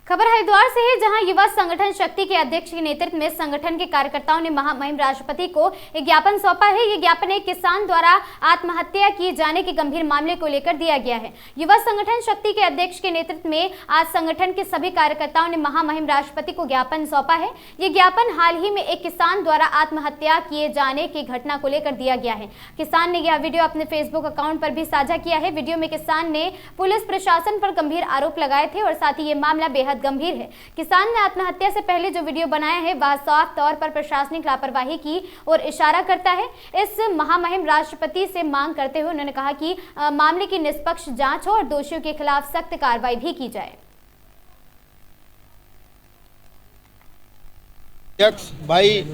खबर हरिद्वार से है, जहां युवा संगठन शक्ति के अध्यक्ष के नेतृत्व में संगठन के कार्यकर्ताओं ने महामहिम राष्ट्रपति को एक ज्ञापन सौंपा है। ये ज्ञापन एक किसान द्वारा आत्महत्या किए जाने के गंभीर मामले को लेकर दिया गया है। युवा संगठन शक्ति के अध्यक्ष के नेतृत्व में आज संगठन के सभी कार्यकर्ताओं ने महामहिम राष्ट्रपति को ज्ञापन सौंपा है। ये ज्ञापन हाल ही में एक किसान द्वारा आत्महत्या किए जाने की घटना को लेकर दिया गया है। किसान ने यह वीडियो अपने फेसबुक अकाउंट पर भी साझा किया है। वीडियो में किसान ने पुलिस प्रशासन पर गंभीर आरोप लगाए थे और साथ ही ये मामला बेहद बेहद गंभीर है। किसान ने आत्महत्या से पहले जो वीडियो बनाया है वह साफ तौर पर प्रशासनिक लापरवाही की ओर इशारा करता है। इस महामहिम राष्ट्रपति से मांग करते हुए उन्होंने कहा कि मामले की निष्पक्ष जांच हो और दोषियों के खिलाफ सख्त कार्रवाई भी की जाए। अध्यक्ष भाई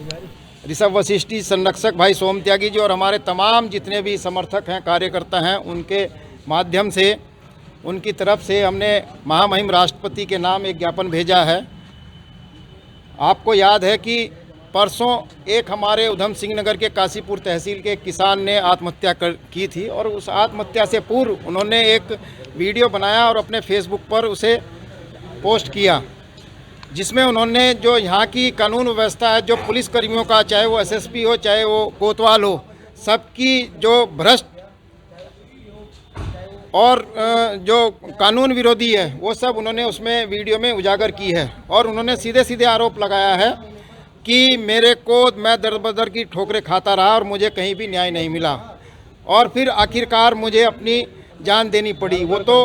ऋषभ वशिष्ठी, संरक्षक भाई सोम त्यागी जी और हमारे तमाम जितने भी समर्थक हैं, कार्यकर्ता हैं, उनके माध्यम से उनकी तरफ से हमने महामहिम राष्ट्रपति के नाम एक ज्ञापन भेजा है। आपको याद है कि परसों एक हमारे उधम सिंह नगर के काशीपुर तहसील के किसान ने आत्महत्या की थी और उस आत्महत्या से पूर्व उन्होंने एक वीडियो बनाया और अपने फेसबुक पर उसे पोस्ट किया, जिसमें उन्होंने जो यहाँ की कानून व्यवस्था है, जो पुलिस कर्मियों का, चाहे वो एसएसपी हो चाहे वो कोतवाल हो, सबकी जो भ्रष्ट और जो कानून विरोधी है वो सब उन्होंने उसमें वीडियो में उजागर की है। और उन्होंने सीधे सीधे आरोप लगाया है कि मैं दर बदर की ठोकरें खाता रहा और मुझे कहीं भी न्याय नहीं मिला और फिर आखिरकार मुझे अपनी जान देनी पड़ी। वो तो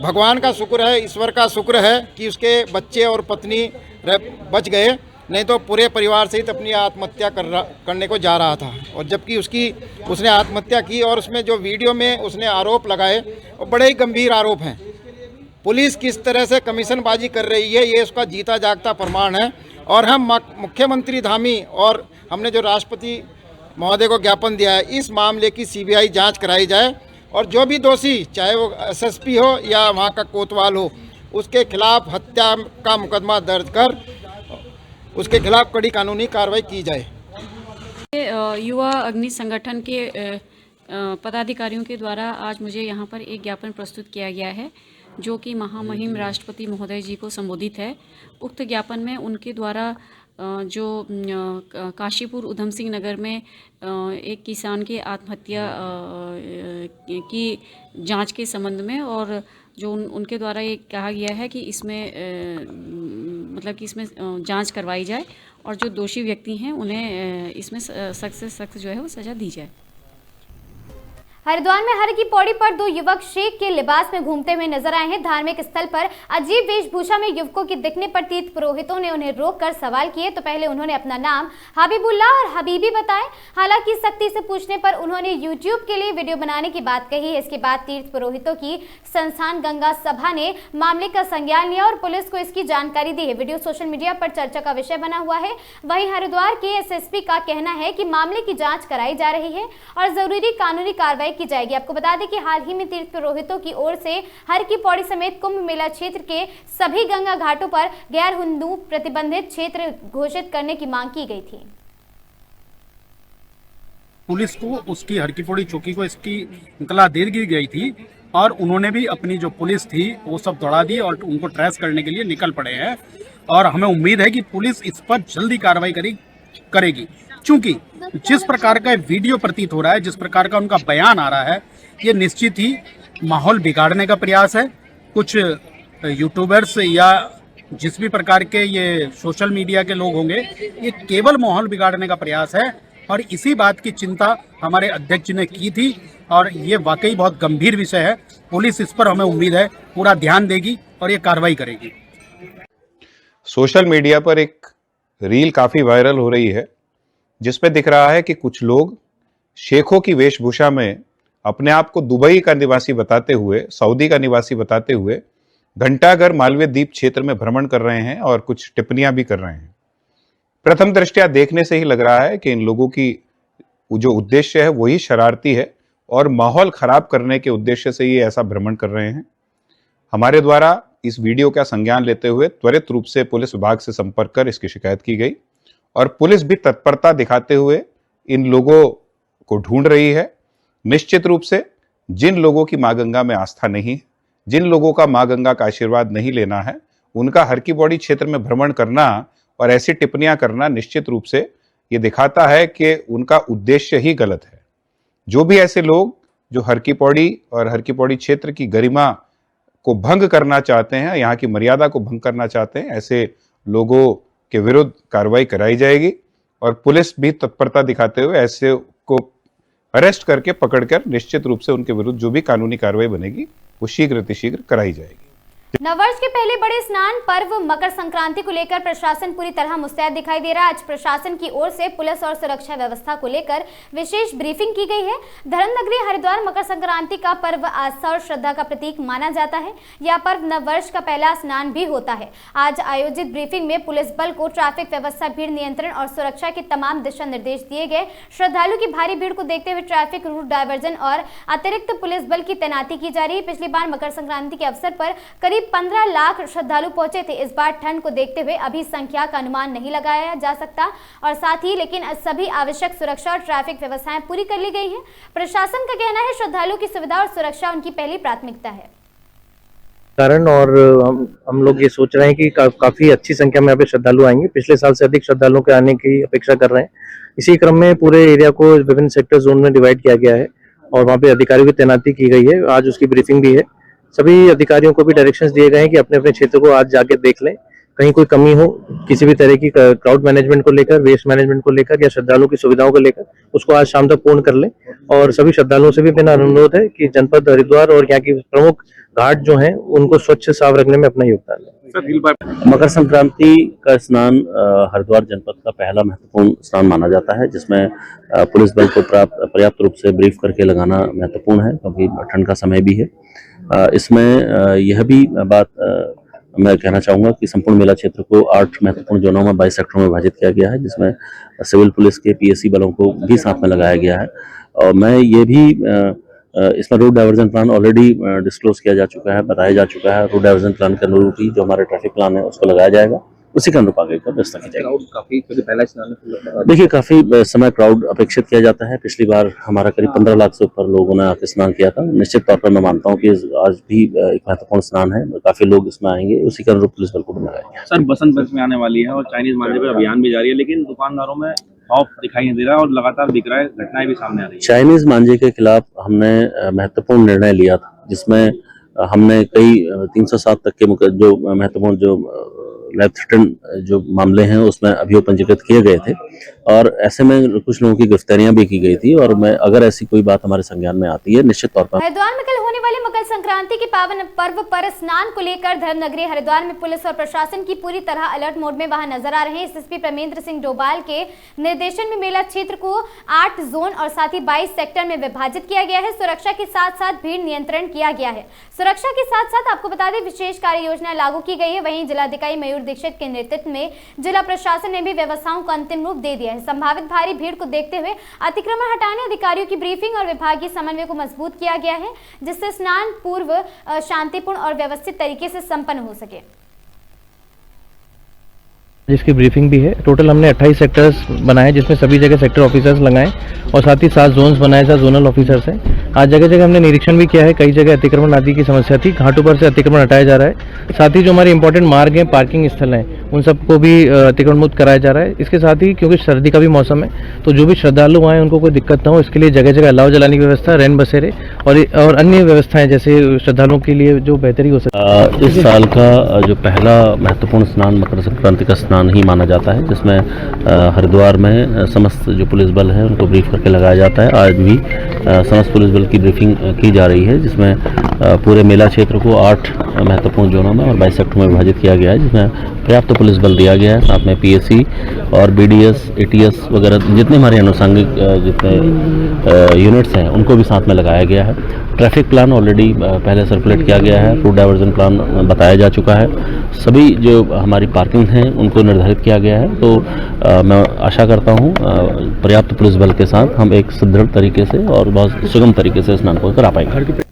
भगवान का शुक्र है, ईश्वर का शुक्र है कि उसके बच्चे और पत्नी बच गए, नहीं तो पूरे परिवार सहित अपनी आत्महत्या करने को जा रहा था। और जबकि उसने आत्महत्या की और उसमें जो वीडियो में उसने आरोप लगाए वो बड़े ही गंभीर आरोप हैं। पुलिस किस तरह से कमीशनबाजी कर रही है ये उसका जीता जागता प्रमाण है। और हम मुख्यमंत्री धामी और हमने जो राष्ट्रपति महोदय को ज्ञापन दिया है, इस मामले की सीबीआई जाँच कराई जाए और जो भी दोषी, चाहे वो एसएसपी हो या वहाँ का कोतवाल हो, उसके खिलाफ हत्या का मुकदमा दर्ज कर उसके खिलाफ कड़ी कानूनी कार्रवाई की जाए। युवा अग्नि संगठन के पदाधिकारियों के द्वारा आज मुझे यहाँ पर एक ज्ञापन प्रस्तुत किया गया है जो कि महामहिम राष्ट्रपति महोदय जी को संबोधित है। उक्त ज्ञापन में उनके द्वारा जो काशीपुर उधम सिंह नगर में एक किसान की आत्महत्या की जांच के संबंध में और जो उनके द्वारा ये कहा गया है कि इसमें मतलब कि इसमें जांच करवाई जाए और जो दोषी व्यक्ति हैं उन्हें इसमें सख्त से सख्त जो है वो सज़ा दी जाए। हरिद्वार में हर की पौड़ी पर दो युवक शेख के लिबास में घूमते हुए नजर आए हैं। धार्मिक स्थल पर अजीब वेशभूषा में युवकों के दिखने पर तीर्थ पुरोहितों ने उन्हें रोककर सवाल किए तो पहले उन्होंने अपना नाम हबीबुल्लाह और हबीबी बताए। हालांकि सख्ती से पूछने पर उन्होंने यूट्यूब के लिए वीडियो बनाने की बात कही। इसके बाद तीर्थ पुरोहितों की संस्थान गंगा सभा ने मामले का संज्ञान लिया और पुलिस को इसकी जानकारी दी है। वीडियो सोशल मीडिया पर चर्चा का विषय बना हुआ है। वहीं हरिद्वार के एसएसपी का कहना है कि मामले की जाँच कराई जा रही है और जरूरी कानूनी कार्रवाई की जाएगी। आपको बता दें कि हाल ही में तीर्थ पुरोहितों की ओर से हर की पौड़ी समेत कुंभ मेला क्षेत्र के सभी गंगा घाटों पर गैर हिंदू प्रतिबंधित क्षेत्र घोषित करने की मांग की गई थी। पुलिस को उसकी हर की पौड़ी चौकी को इसकी इत्तला दे दी गई थी और उन्होंने भी अपनी जो पुलिस थी वो सब दौड़ा दी और उनको ट्रेस करने के लिए निकल पड़े हैं और हमें उम्मीद है कि पुलिस इस पर जल्दी कार्रवाई करेगी। चूंकि जिस प्रकार का वीडियो प्रतीत हो रहा है, जिस प्रकार का उनका बयान आ रहा है, ये निश्चित ही माहौल बिगाड़ने का प्रयास है। कुछ यूट्यूबर्स या जिस भी प्रकार के ये सोशल मीडिया के लोग होंगे, ये केवल माहौल बिगाड़ने का प्रयास है और इसी बात की चिंता हमारे अध्यक्ष जी ने की थी और ये वाकई बहुत गंभीर विषय है। पुलिस इस पर हमें उम्मीद है पूरा ध्यान देगी और ये कार्रवाई करेगी। सोशल मीडिया पर एक रील काफी वायरल हो रही है जिसमें दिख रहा है कि कुछ लोग शेखों की वेशभूषा में अपने आप को दुबई का निवासी बताते हुए, सऊदी का निवासी बताते हुए घंटाघर मालवीय द्वीप क्षेत्र में भ्रमण कर रहे हैं और कुछ टिप्पणियां भी कर रहे हैं। प्रथम दृष्टया देखने से ही लग रहा है कि इन लोगों की जो उद्देश्य है वही शरारती है और माहौल खराब करने के उद्देश्य से ये ऐसा भ्रमण कर रहे हैं। हमारे द्वारा इस वीडियो का संज्ञान लेते हुए त्वरित रूप से पुलिस विभाग से संपर्क कर इसकी शिकायत की गई और पुलिस भी तत्परता दिखाते हुए इन लोगों को ढूंढ रही है। निश्चित रूप से जिन लोगों की मां गंगा में आस्था नहीं, जिन लोगों का मां गंगा का आशीर्वाद नहीं लेना है, उनका हर की पौड़ी क्षेत्र में भ्रमण करना और ऐसी टिप्पणियां करना निश्चित रूप से ये दिखाता है कि उनका उद्देश्य ही गलत है। जो भी ऐसे लोग जो हर की पौड़ी और हर की पौड़ी क्षेत्र की गरिमा को भंग करना चाहते हैं, यहाँ की मर्यादा को भंग करना चाहते हैं, ऐसे लोगों के विरुद्ध कार्रवाई कराई जाएगी और पुलिस भी तत्परता दिखाते हुए ऐसे को अरेस्ट करके पकड़कर निश्चित रूप से उनके विरुद्ध जो भी कानूनी कार्रवाई बनेगी वो शीघ्र अतिशीघ्र कराई जाएगी। नववर्ष के पहले बड़े स्नान पर्व मकर संक्रांति को लेकर प्रशासन पूरी तरह मुस्तैद दिखाई दे रहा है। आज प्रशासन की ओर से पुलिस और सुरक्षा व्यवस्था को लेकर विशेष ब्रीफिंग की गई है। धर्मनगरी हरिद्वार मकर संक्रांति का पर्व आस्था और श्रद्धा का प्रतीक माना जाता है। यह पर्व नववर्ष का पहला स्नान भी होता है। आज आयोजित ब्रीफिंग में पुलिस बल को ट्रैफिक व्यवस्था, भीड़ नियंत्रण और सुरक्षा के तमाम दिशा निर्देश दिए गए। श्रद्धालु की भारी भीड़ को देखते हुए ट्रैफिक रूट डायवर्जन और अतिरिक्त पुलिस बल की तैनाती की जा रही है। पिछली बार मकर संक्रांति के अवसर पर करीब 15 लाख श्रद्धालु पहुंचे थे। इस बार ठंड को देखते हुए अभी संख्या का अनुमान नहीं लगाया जा सकता और साथ ही लेकिन सभी आवश्यक सुरक्षा और ट्रैफिक व्यवस्थाएं पूरी कर ली गई है। प्रशासन का कहना है श्रद्धालुओं की सुविधा और सुरक्षा उनकी पहली प्राथमिकता है। कारण और हम लोग ये सोच रहे हैं कि काफी अच्छी संख्या में यहाँ पे श्रद्धालु आएंगे। पिछले साल से अधिक श्रद्धालुओं के आने की अपेक्षा कर रहे हैं। इसी क्रम में पूरे एरिया को विभिन्न सेक्टर जोन में डिवाइड किया गया है और वहाँ पे अधिकारियों की तैनाती की गई है। आज उसकी ब्रीफिंग भी है। सभी अधिकारियों को भी डायरेक्शंस दिए गए हैं कि अपने अपने क्षेत्र को आज जाके देख लें, कहीं कोई कमी हो किसी भी तरह की क्राउड मैनेजमेंट को लेकर, वेस्ट मैनेजमेंट को लेकर या श्रद्धालुओं की सुविधाओं को लेकर, उसको आज शाम तक पूर्ण कर लें। और सभी श्रद्धालुओं से भी मेरा अनुरोध है कि जनपद हरिद्वार और यहाँ की प्रमुख घाट जो हैं उनको स्वच्छ साफ रखने में अपना योगदान दें। मकर संक्रांति का स्नान हरिद्वार जनपद का पहला महत्वपूर्ण स्नान माना जाता है, जिसमें पुलिस बल को पर्याप्त रूप से ब्रीफ करके लगाना महत्वपूर्ण है, क्योंकि ठंड का समय भी है। इसमें यह भी बात मैं कहना चाहूँगा कि संपूर्ण मेला क्षेत्र को 8 महत्वपूर्ण जोनों में 22 सेक्टरों में विभाजित किया गया है, जिसमें सिविल पुलिस के पीएससी बलों को भी साथ में लगाया गया है। और मैं ये भी इसमें route diversion plan already disclose किया जा चुका है, बताया जा चुका है। रूट डाइवर्जन प्लान के अनुरूप ही जो हमारे ट्रैफिक प्लान है उसको लगाया जाएगा, उसी के अनुरूप आगे का व्यवस्था की जाएगी। देखिए, काफी समय क्राउड अपेक्षित किया जाता है। पिछली बार हमारा करीब 15 लाख से ऊपर लोगों ने आके स्नान किया था। निश्चित तौर पर मैं मानता हूँ कि आज भी एक महत्वपूर्ण स्नान है, काफी लोग इसमें आएंगे, उसी के अनुरूप पुलिस बल को बनाया गया। सर, बसंत पंचमी आने वाली है और चाइनीज मार्केट पर अभियान भी जारी है, लेकिन दुकानदारों में खौफ दिखाई नहीं दे रहा और लगातार दिख रहा है, घटनाएं भी सामने आ रही है। चाइनीज मांझे के खिलाफ हमने महत्वपूर्ण निर्णय लिया था, जिसमें हमने कई 307 तक के जो महत्वपूर्ण जो लाइफ थ्रेटन जो मामले हैं उसमें अभियोग पंजीकृत किए गए थे और ऐसे में कुछ लोगों की गिरफ्तारियां भी की गई थी। और मैं अगर ऐसी कोई बात हमारे संज्ञान में आती है, निश्चित तौर पर। हरिद्वार में कल होने वाले मकर संक्रांति के पावन पर्व पर स्नान को लेकर धर्मनगरी हरिद्वार में पुलिस और प्रशासन की पूरी तरह अलर्ट मोड में वहां नजर आ रहे हैं। एसएसपी परमेंद्र सिंह डोभाल के निर्देशन में मेला क्षेत्र को 8 जोन और साथ ही 22 सेक्टर में विभाजित किया गया है। सुरक्षा के साथ साथ भीड़ नियंत्रण किया गया है। सुरक्षा के साथ साथ आपको बता दें, विशेष कार्य योजना लागू की गई है। वहीं जिलाधिकारी मयूर दीक्षित के नेतृत्व में जिला प्रशासन ने भी व्यवस्थाओं को अंतिम रूप दे दिया है। संभावित भारी भीड़ को देखते हुए अतिक्रमण हटाने अधिकारियों की ब्रीफिंग और विभागीय समन्वय को मजबूत किया गया है, जिससे स्नान पूर्व शांतिपूर्ण और व्यवस्थित तरीके से संपन्न हो सके। जिसकी ब्रीफिंग भी है। टोटल हमने 28 सेक्टर्स बनाए, जिसमें सभी जगह सेक्टर ऑफिसर्स लगाए और साथ ही 7 जोन्स बनाए, 7 जोनल ऑफिसर्स हैं। आज जगह जगह हमने निरीक्षण भी किया है। कई जगह अतिक्रमण आदि की समस्या थी, घाटों पर से अतिक्रमण हटाया जा रहा है। साथ ही जो हमारे इंपॉर्टेंट मार्ग हैं, पार्किंग स्थल हैं, उन सबको भी अतिक्रमण मुक्त कराया जा रहा है। इसके साथ ही क्योंकि सर्दी का भी मौसम है, तो जो भी श्रद्धालु आए उनको कोई दिक्कत ना हो, इसके लिए जगह जगह अलाव जलाने की व्यवस्था, रैन बसेरे और अन्य व्यवस्थाएं जैसे श्रद्धालुओं के लिए जो बेहतरी हो सके। इस साल का जो पहला महत्वपूर्ण स्नान मकर संक्रांति का स्नान ही माना जाता है, जिसमें हरिद्वार में समस्त जो पुलिस बल है उनको ब्रीफ करके लगाया जाता है। आज भी समस्त पुलिस बल की ब्रीफिंग की जा रही है, जिसमें पूरे मेला क्षेत्र को 8 महत्वपूर्ण जोनों में और 22 सेक्टर में विभाजित किया गया है, जिसमें पर्याप्त पुलिस बल दिया गया है। साथ में पीएससी और बीडीएस, एटीएस वगैरह जितने हमारे अनुषंगिक जितने यूनिट्स हैं उनको भी साथ में लगाया गया है। ट्रैफिक प्लान ऑलरेडी पहले सर्कुलेट किया गया है। रूट डाइवर्जन प्लान बताया जा चुका है। सभी जो हमारी पार्किंग हैं उनको निर्धारित किया गया है। तो मैं आशा करता हूँ पर्याप्त पुलिस बल के साथ हम एक सुदृढ़ तरीके से और बहुत सुगम तरीके से स्नान को करा पाएंगे।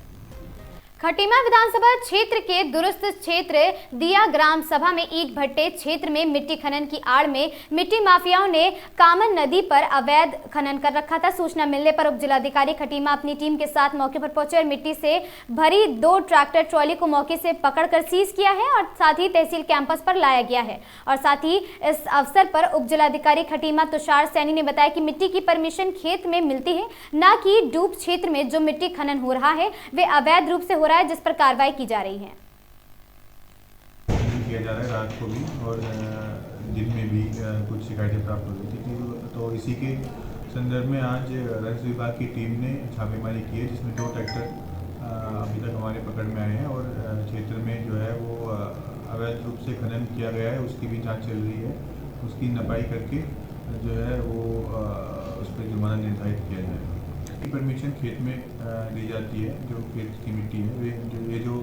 खटीमा विधानसभा क्षेत्र के दुरुस्त क्षेत्र दिया ग्राम सभा में ईंट भट्टे क्षेत्र में मिट्टी खनन की आड़ में मिट्टी माफियाओं ने कामन नदी पर अवैध खनन कर रखा था। सूचना मिलने पर उप जिलाधिकारी खटीमा अपनी टीम के साथ मौके पर पहुंचे और मिट्टी से भरी 2 ट्रैक्टर ट्रॉली को मौके से पकड़कर सीज किया है और साथ ही तहसील कैंपस पर लाया गया है। और साथ ही इस अवसर पर उप जिलाधिकारी खटीमा तुषार सैनी ने बताया कि मिट्टी की परमिशन खेत में मिलती है, न कि डूब क्षेत्र में जो मिट्टी खनन हो रहा है वे अवैध रूप से हो रहा है, जिस पर कार्रवाई की जा रही है। किया जा रहा है रात को भी और दिन में भी कुछ शिकायतें प्राप्त हो रही थी, तो इसी के संदर्भ में आज राजस्व विभाग की टीम ने छापेमारी की है, जिसमें 2 ट्रैक्टर अभी तक हमारे पकड़ में आए हैं और क्षेत्र में जो है वो अवैध रूप से खनन किया गया है उसकी भी जांच चल रही है। उसकी नपाई करके जो है वो उस पर जुर्माना निर्धारित किया जाएगा। परमिशन खेत में दी जाती है, जो खेत की मिट्टी है। ये जो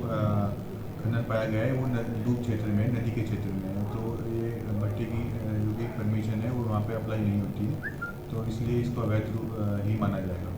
खनन पाया गया है वो डूब क्षेत्र में, नदी के क्षेत्र में है, तो ये भट्टी की जो भी परमिशन है वो वहाँ पे अप्लाई नहीं होती है, तो इसलिए इसको अवैध ही माना जाएगा।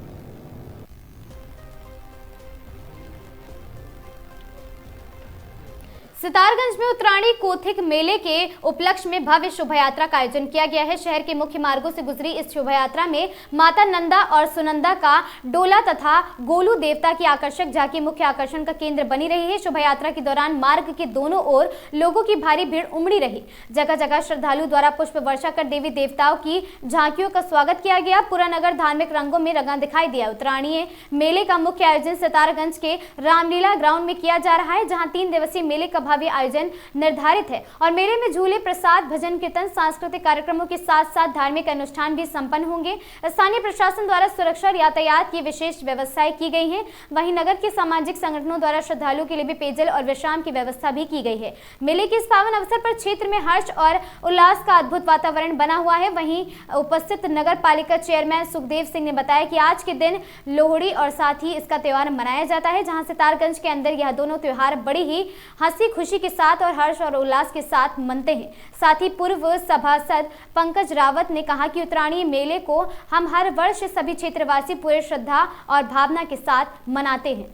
सितारगंज में उत्तरायणी कोथिक मेले के उपलक्ष्य में भव्य शोभा यात्रा का आयोजन किया गया है। शहर के मुख्य मार्गों से गुजरी इस शोभा यात्रा में माता नंदा और सुनंदा का डोला तथा गोलू देवता की आकर्षक झांकी मुख्य आकर्षण का केंद्र बनी रही है। शोभा यात्रा के दौरान मार्ग के दोनों ओर लोगों की भारी भीड़ उमड़ी रही। जगह जगह श्रद्धालु द्वारा पुष्प वर्षा कर देवी देवताओं की झांकियों का स्वागत किया गया। पूरा नगर धार्मिक रंगों में रंगा दिखाई दिया। उत्तरायणी मेले का मुख्य आयोजन सितारगंज के रामलीला ग्राउंड में किया जा रहा है, जहाँ 3 दिवसीय मेले का भव्य आयोजन निर्धारित है और मेले में झूले, प्रसाद, भजन कीर्तन, सांस्कृतिक कार्यक्रमों के साथ साथ धार्मिक अनुष्ठान भी संपन्न होंगे। स्थानीय प्रशासन द्वारा सुरक्षा और यातायात की विशेष व्यवस्थाएं की गई हैं। वहीं नगर के सामाजिक संगठनों द्वारा श्रद्धालुओं के लिए भी पेयजल और विश्राम की व्यवस्था भी की गई है। मेले के इस पावन अवसर पर क्षेत्र में हर्ष और उल्लास का अद्भुत वातावरण बना हुआ है। वहीं उपस्थित नगर पालिका चेयरमैन सुखदेव सिंह ने बताया कि आज के दिन लोहड़ी और साथ ही इसका त्योहार मनाया जाता है, जहां सितारगंज के अंदर यह दोनों त्योहार बड़ी ही हंसी खुशी के साथ और हर्ष और उल्लास के साथ मनते हैं। साथ ही पूर्व सभासद पंकज रावत ने कहा कि उत्तरायणी मेले को हम हर वर्ष सभी क्षेत्रवासी पूरे श्रद्धा और भावना के साथ मनाते हैं।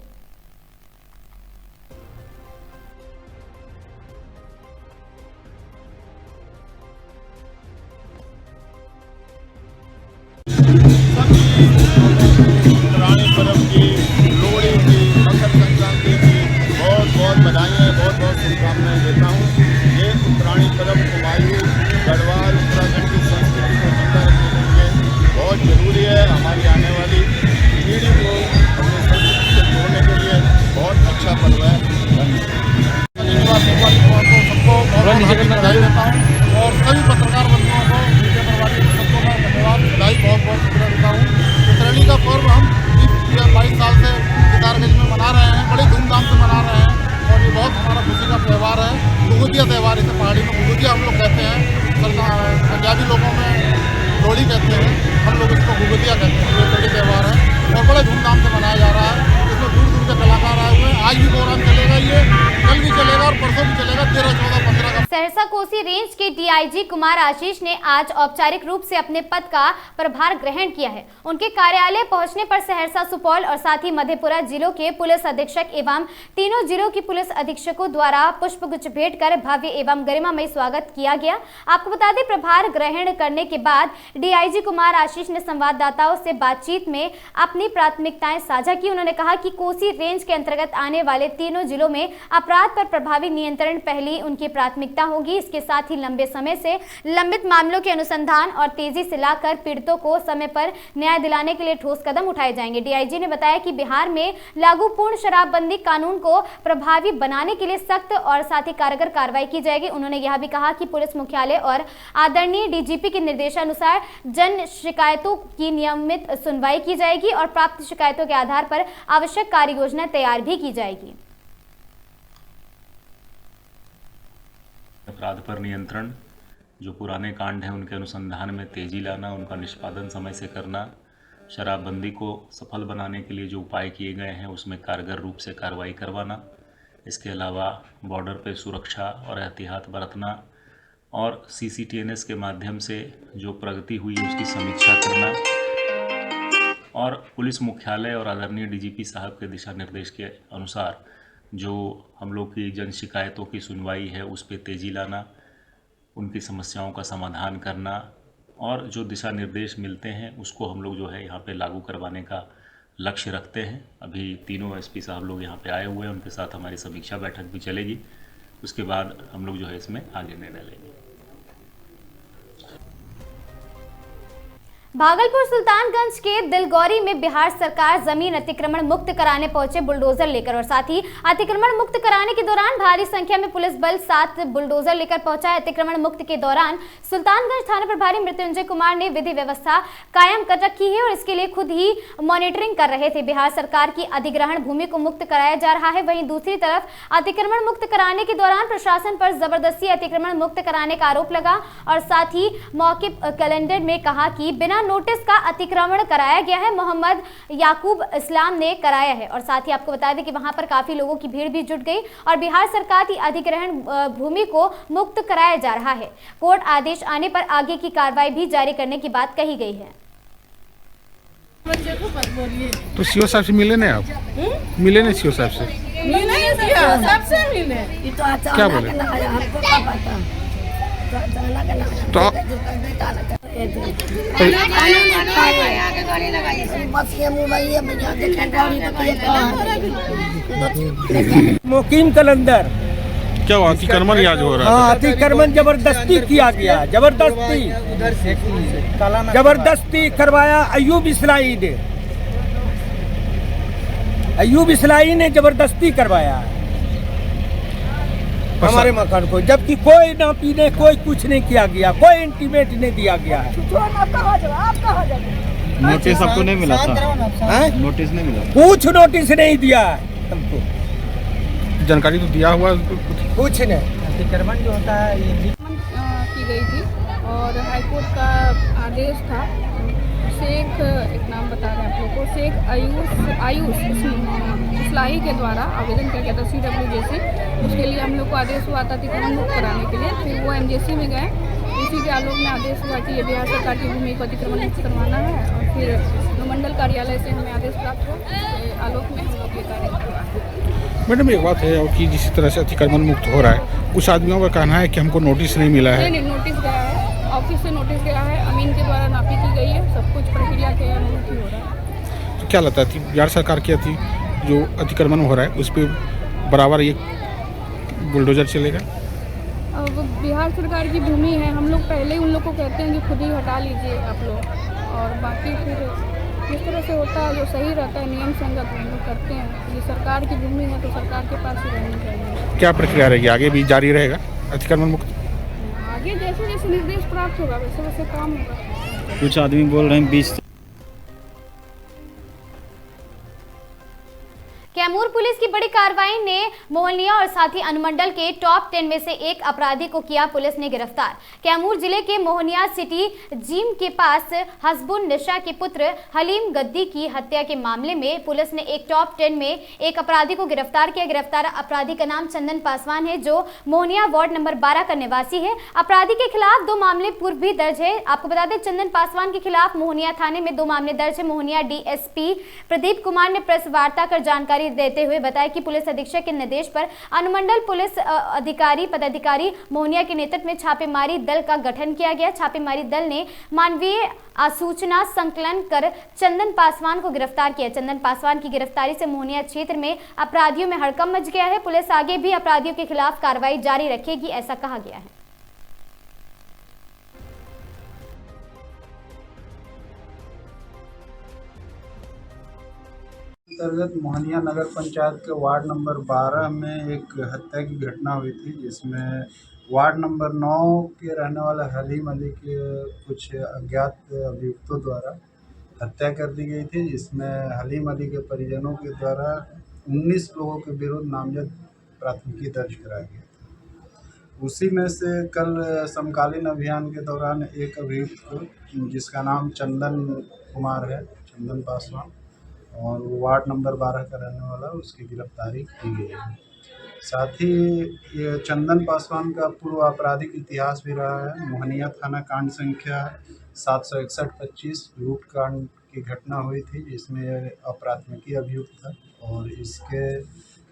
उत्तरायणी पर्व की, लोहड़ी की, मकर संक्रांति की बहुत बहुत बधाइयाँ, बहुत बहुत शुभकामनाएं देता हूँ। ये उत्तरायणी पर्व कुमायूं, गढ़वाल, उत्तराखंड की संस्कृति को जिंदा रखने के लिए बहुत जरूरी है। हमारी आने वाली पीढ़ी को अपनी संस्कृति से जोड़ने के लिए बहुत अच्छा पर्व है। सबको बधाई देता हूँ और सभी पत्रकार बंधुओं को, मीडिया प्रभारी सबको मैं धन्यवाद, बधाई बहुत बहुत शुक्रिया देता हूँ। उत्तरायणी का पर्व हम 22 साल से सितारगंज में मना रहे हैं, बड़ी धूमधाम से मना रहे हैं और ये बहुत हमारा खुशी का त्यौहार है। घुघुतिया त्यौहार, इसे पहाड़ी में घुघुतिया हम लोग कहते हैं, पंजाबी लोगों में लोहड़ी कहते हैं, हम लोग इसको घुघुतिया कहते हैं। ये बड़े त्यौहार है और बड़े धूमधाम से मनाया जा रहा है। इसमें दूर दूर के कलाकार आए हुए हैं। आज भी प्रोग्राम चलेगा, ये कल भी चलेगा और परसों भी चलेगा, 13, 14, 15 का। सहरसा कोसी रेंज के डीआईजी कुमार आशीष ने आज औपचारिक रूप से अपने पद का प्रभार ग्रहण किया है। उनके कार्यालय पहुंचने पर सहरसा, सुपौल और साथ ही मधेपुरा जिलों के पुलिस अधीक्षक एवं तीनों जिलों की पुलिस अधीक्षकों द्वारा पुष्पगुच्छ भेंट कर भव्य एवं गरिमामय स्वागत किया गया। आपको बता दें, प्रभार ग्रहण करने के बाद डीआईजी कुमार आशीष ने संवाददाताओं से बातचीत में अपनी प्राथमिकताएं साझा की। उन्होंने कहा कि कोसी रेंज के अंतर्गत आने वाले तीनों जिलों में अपराध पर प्रभावी नियंत्रण पहली उनकी प्राथमिकता होगी। इसके साथ ही लंबे समय से लंबित मामलों के अनुसंधान और तेजी से लाकर पीड़ितों को समय पर न्याय दिलाने के लिए ठोस कदम उठाए जाएंगे। डीआईजी ने बताया कि बिहार में लागू पूर्ण शराबबंदी कानून को प्रभावी बनाने के लिए सख्त और साथ ही कारगर कार्रवाई की जाएगी। उन्होंने यह भी कहा कि पुलिस मुख्यालय और आदरणीय डीजीपी के निर्देशानुसार जन शिकायतों की नियमित सुनवाई की जाएगी और प्राप्त शिकायतों के आधार पर आवश्यक कार्य योजना तैयार भी की जाएगी। अपराध पर नियंत्रण, जो पुराने कांड हैं उनके अनुसंधान में तेजी लाना, उनका निष्पादन समय से करना, शराबबंदी को सफल बनाने के लिए जो उपाय किए गए हैं उसमें कारगर रूप से कार्रवाई करवाना, इसके अलावा बॉर्डर पे सुरक्षा और एहतियात बरतना और CCTNS के माध्यम से जो प्रगति हुई है उसकी समीक्षा करना और पुलिस मुख्यालय और आदरणीय डीजीपी साहब के दिशा निर्देश के अनुसार जो हम लोग की जन शिकायतों की सुनवाई है उस पर तेज़ी लाना, उनकी समस्याओं का समाधान करना और जो दिशा निर्देश मिलते हैं उसको हम लोग जो है यहाँ पे लागू करवाने का लक्ष्य रखते हैं। अभी तीनों एसपी साहब लोग यहाँ पे आए हुए हैं, उनके साथ हमारी समीक्षा बैठक भी चलेगी। उसके बाद हम लोग जो है इसमें आगे निर्णय लेंगे। भागलपुर सुल्तानगंज के दिलगौरी में बिहार सरकार जमीन अतिक्रमण मुक्त कराने पहुंचे बुलडोजर लेकर और साथ ही अतिक्रमण मुक्त कराने के दौरान भारी संख्या में पुलिस बल 7 बुलडोजर लेकर पहुंचा है। अतिक्रमण मुक्त के दौरान सुल्तानगंज थाना प्रभारी मृत्युंजय कुमार ने विधि व्यवस्था कायम कर रखी है और इसके लिए खुद ही मॉनिटरिंग कर रहे थे। बिहार सरकार की अधिग्रहण भूमि को मुक्त कराया जा रहा है, वहीं दूसरी तरफ अतिक्रमण मुक्त कराने के दौरान प्रशासन पर जबरदस्ती अतिक्रमण मुक्त कराने का आरोप लगा और साथ ही मौके कैलेंडर में कहा कि बिना नोटिस का अतिक्रमण कराया गया है। मोहम्मद याकूब इस्लाम ने कराया है और साथ ही आपको बता दें कि वहां पर काफी लोगों की भीड़ भी जुट गई और बिहार सरकार की अधिग्रहण भूमि को मुक्त कराया जा रहा है। कोर्ट आदेश आने पर आगे की कार्रवाई भी जारी करने की बात कही गई है। तो सीओ साहब से मिले ना आप? मिले ना सीओ साहब से? सबसे मिले। क्या बोले? तो मुकीम कलंदर क्या हुआ? अतिक्रमण आज हो रहा है? हाँ, अतिक्रमण जबरदस्ती किया गया, जबरदस्ती करवाया। अयूब इस्लाई ने जबरदस्ती करवाया हमारे मकान को, जबकि कोई नापी ने कोई कुछ नहीं किया गया, कोई इंटीमेट नहीं दिया गया। नोटिस आपको नहीं मिला था? नोटिस नहीं मिला? कुछ नोटिस नहीं दिया हमको। जानकारी तो दिया हुआ कुछ नहीं। अतिक्रमण जो होता है ये की गई थी और हाईकोर्ट का आदेश था। शेख, एक नाम बता रहे हैं आप लोग को, शेख आयुष इस्लाही के द्वारा आवेदन किया गया था CWJC। उसके लिए हम लोग को आदेश हुआ था अतिक्रमण मुक्त कराने के लिए। फिर वो MJC में गए, इसी के आलोक में आदेश हुआ कि ये बिहार सरकार की भूमि को अतिक्रमण मुक्त करवाना है और फिर अनुमंडल कार्यालय से हमें आदेश प्राप्त हुआ। इसके आलोक में हम लोग ये कार्य करवा। मैडम एक बात है कि जिस तरह से अतिक्रमण मुक्त हो रहा है, कुछ आदमियों का कहना है कि हमको नोटिस नहीं मिला है। नहीं, नोटिस गया है, ऑफिस से नोटिस गया है, अमीन के द्वारा नापी की गई है, सब कुछ प्रक्रिया के अनुरूप ही हो रहा है। तो क्या लगता है बिहार सरकार की जो अतिक्रमण हो रहा है उस पर बराबर ये बुलडोजर चलेगा? अब बिहार सरकार की भूमि है, हम लोग पहले ही उन लोग को कहते हैं कि खुद ही हटा लीजिए आप लोग, और बाकी फिर जिस तरह से होता है जो सही रहता है नियम संगत हम लोग करते हैं। ये सरकार की भूमि है तो सरकार के पास ही रहनी चाहिए। क्या प्रक्रिया रहेगी? आगे भी जारी रहेगा अतिक्रमण मुक्त? आगे जैसे जैसे निर्देश प्राप्त होगा वैसे वैसे काम होगा। कुछ आदमी बोल रहे हैं 20। कैमूर पुलिस की बड़ी कार्रवाई ने मोहनिया और साथ ही अनुमंडल के टॉप 10 में से एक अपराधी को किया पुलिस ने गिरफ्तार। कैमूर जिले के मोहनिया सिटी जिम के पास हसबुन निशा के पुत्र हलीम गद्दी की हत्या के मामले में पुलिस ने एक टॉप 10 में एक अपराधी को गिरफ्तार किया। गिरफ्तार अपराधी का नाम चंदन पासवान है, जो मोहनिया वार्ड नंबर 12 का निवासी है। अपराधी के खिलाफ 2 मामले पूर्व भी दर्ज है। आपको बता दें चंदन पासवान के खिलाफ मोहनिया थाने में 2 मामले दर्ज है। मोहनिया DSP प्रदीप कुमार ने प्रेस वार्ता कर जानकारी देते हुए बताया कि पुलिस अधीक्षक के निर्देश पर अनुमंडल पुलिस पदाधिकारी मोहनिया के नेतृत्व में छापेमारी दल का गठन किया गया। छापेमारी दल ने मानवीय सूचना संकलन कर चंदन पासवान को गिरफ्तार किया। चंदन पासवान की गिरफ्तारी से मोहनिया क्षेत्र में अपराधियों में हड़कंप मच गया है। पुलिस आगे भी अपराधियों के खिलाफ कार्रवाई जारी रखेगी, ऐसा कहा गया है। अंतर्गत मोहनिया नगर पंचायत के वार्ड नंबर 12 में एक हत्या की घटना हुई थी, जिसमें वार्ड नंबर 9 के रहने वाले हलीम अली के कुछ अज्ञात अभियुक्तों द्वारा हत्या कर दी गई थी, जिसमें हलीम अली के परिजनों के द्वारा 19 लोगों के विरुद्ध नामजद प्राथमिकी दर्ज कराया गया था। उसी में से कल समकालीन अभियान के दौरान एक अभियुक्त को, जिसका नाम चंदन कुमार है, चंदन पासवान, और वो वार्ड नंबर 12 का रहने वाला, उसकी गिरफ्तारी की गई है। साथ ही ये चंदन पासवान का पूर्व आपराधिक इतिहास भी रहा है। मोहनिया थाना कांड संख्या 761-25 लूट कांड की घटना हुई थी, जिसमें अपराधिकी अभियुक्त था और इसके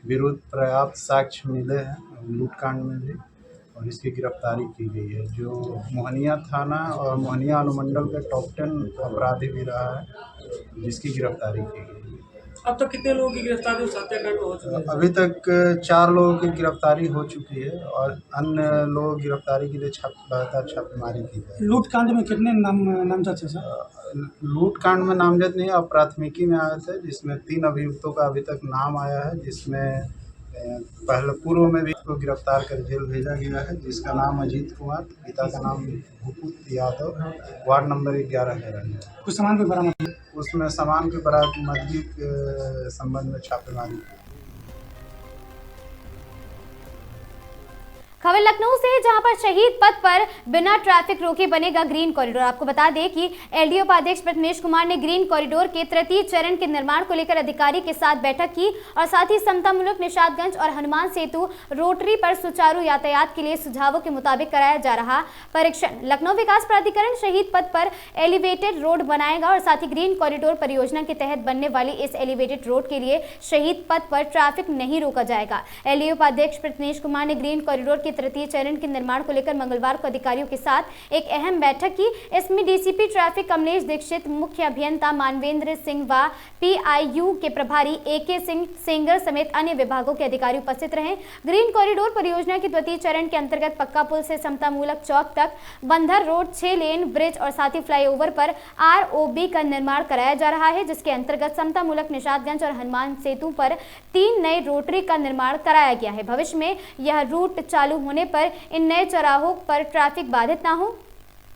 विरुद्ध पर्याप्त साक्ष्य मिले हैं लूट कांड में भी, और इसकी गिरफ्तारी की गई है। जो मोहनिया थाना और मोहनिया अनुमंडल के टॉप 10 अपराधी भी रहा है, जिसकी गिरफ्तारी की गई है। अब तक कितने लोगों की गिरफ्तारी उस हत्याकांड में हो चुकी है? अभी तक 4 लोगों की गिरफ्तारी हो चुकी है और अन्य लोग गिरफ्तारी के लिए लगातार छापेमारी की जाए। लूट कांड में कितने नामजद है सर? लूट कांड में नामजद नहीं, अब प्राथमिकी में आया था, जिसमें 3 अभियुक्तों का अभी तक नाम आया है, जिसमें पहले पूर्व में भी इसको गिरफ्तार कर जेल भेजा गया है, जिसका नाम अजीत कुमार, पिता का नाम भूपत यादव, वार्ड नंबर 11 है। कुछ सामान भी बरामद? उसमें सामान की बरामदगी के संबंध में छापेमारी की। खबर लखनऊ से, जहां पर शहीद पथ पर बिना ट्रैफिक रोके बनेगा ग्रीन कॉरिडोर। आपको बता दें कि एलडीओ उपाध्यक्ष प्रथमेश कुमार ने ग्रीन कॉरिडोर के तृतीय चरण के निर्माण को लेकर अधिकारी के साथ बैठक की और साथ ही समतामुलक निशादगंज और हनुमान सेतु रोटरी पर सुचारू यातायात के लिए सुझावों के मुताबिक कराया जा रहा परीक्षण। लखनऊ विकास प्राधिकरण शहीद पथ पर एलिवेटेड रोड बनाएगा और साथ ही ग्रीन कॉरिडोर परियोजना के तहत बनने वाली इस एलिवेटेड रोड के लिए शहीद पथ पर ट्रैफिक नहीं रोका जाएगा। एलडीओ उपाध्यक्ष प्रथमेश कुमार ने ग्रीन कॉरिडोर के तृतीय चरण के निर्माण को लेकर मंगलवार को अधिकारियों के साथ एक अहम बैठक की। इसमें डीसीपी ट्रैफिक कमलेश दीक्षित, मुख्य अभियंता मानवेंद्र सिंह व पीआईयू के प्रभारी एके सिंह सेंगर समेत अन्य विभागों के अधिकारी उपस्थित रहे। ग्रीन कॉरिडोर परियोजना के द्वितीय चरण के अंतर्गत पक्का पुल से समतामूलक चौक तक बंदर रोड, 6 लेन ब्रिज और साथ ही फ्लाईओवर पर आरओबी का निर्माण कराया जा रहा है, जिसके अंतर्गत समतामूलक निशादगंज और हनुमान सेतु पर 3 नए रोटरी का निर्माण कराया गया है। भविष्य में यह रूट चालू होने पर इन नए चौराहों पर ट्रैफिक बाधित ना हो,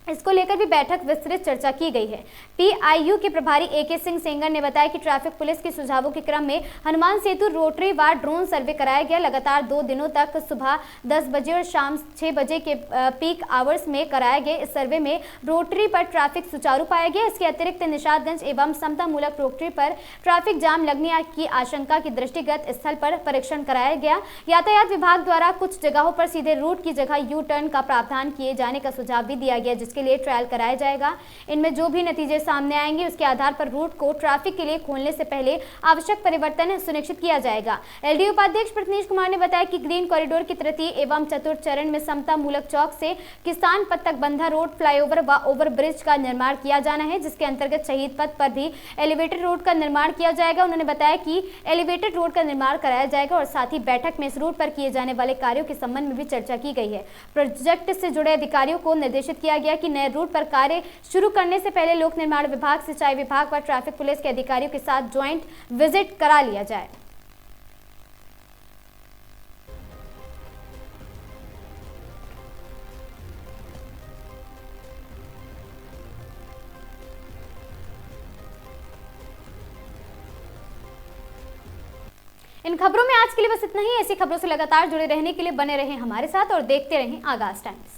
इसको लेकर भी बैठक विस्तृत चर्चा की गई है। पीआईयू के प्रभारी एके सिंह सेंगर ने बताया कि ट्रैफिक पुलिस के सुझावों के क्रम में हनुमान सेतु रोटरी व ड्रोन सर्वे कराया गया। लगातार 2 दिनों तक सुबह 10 बजे और शाम 6 बजे के पीक आवर्स में कराए गए इस सर्वे में रोटरी पर ट्रैफिक सुचारू पाया गया। इसके अतिरिक्त निशादगंज एवं समतामूलक रोटरी पर ट्रैफिक जाम लगने की आशंका के दृष्टिगत स्थल पर परीक्षण कराया गया। यातायात विभाग द्वारा कुछ जगहों पर सीधे रूट की जगह यू टर्न का प्रावधान किए जाने का सुझाव भी दिया गया, के लिए ट्रायल कराया जाएगा। इनमें जो भी नतीजे सामने आएंगे उसके आधार पर रूट को ट्रैफिक के लिए खोलने से पहले आवश्यक परिवर्तन सुनिश्चित किया जाएगा। एलडीओ उपाध्यक्ष प्रथमेश कुमार ने बताया कि ग्रीन कॉरिडोर के तृतीय एवं चतुर्थ चरण में समता मूलक चौक से किसान पथ तक बंधा रोड, फ्लाईओवर व ओवर ब्रिज का निर्माण किया जाना है, जिसके अंतर्गत शहीद पथ पर भी एलिवेटेड रोड का निर्माण किया जाएगा। उन्होंने बताया कि एलिवेटेड रोड का निर्माण कराया जाएगा और साथ ही बैठक में इस रूट पर किए जाने वाले कार्यों के संबंध में भी चर्चा की गई है। प्रोजेक्ट से जुड़े अधिकारियों को निर्देशित किया गया कि नए रूट पर कार्य शुरू करने से पहले लोक निर्माण विभाग, सिंचाई विभाग व ट्रैफिक पुलिस के अधिकारियों के साथ ज्वाइंट विजिट करा लिया जाए। इन खबरों में आज के लिए बस इतना ही। ऐसी खबरों से लगातार जुड़े रहने के लिए बने रहें हमारे साथ और देखते रहें आगाज टाइम्स।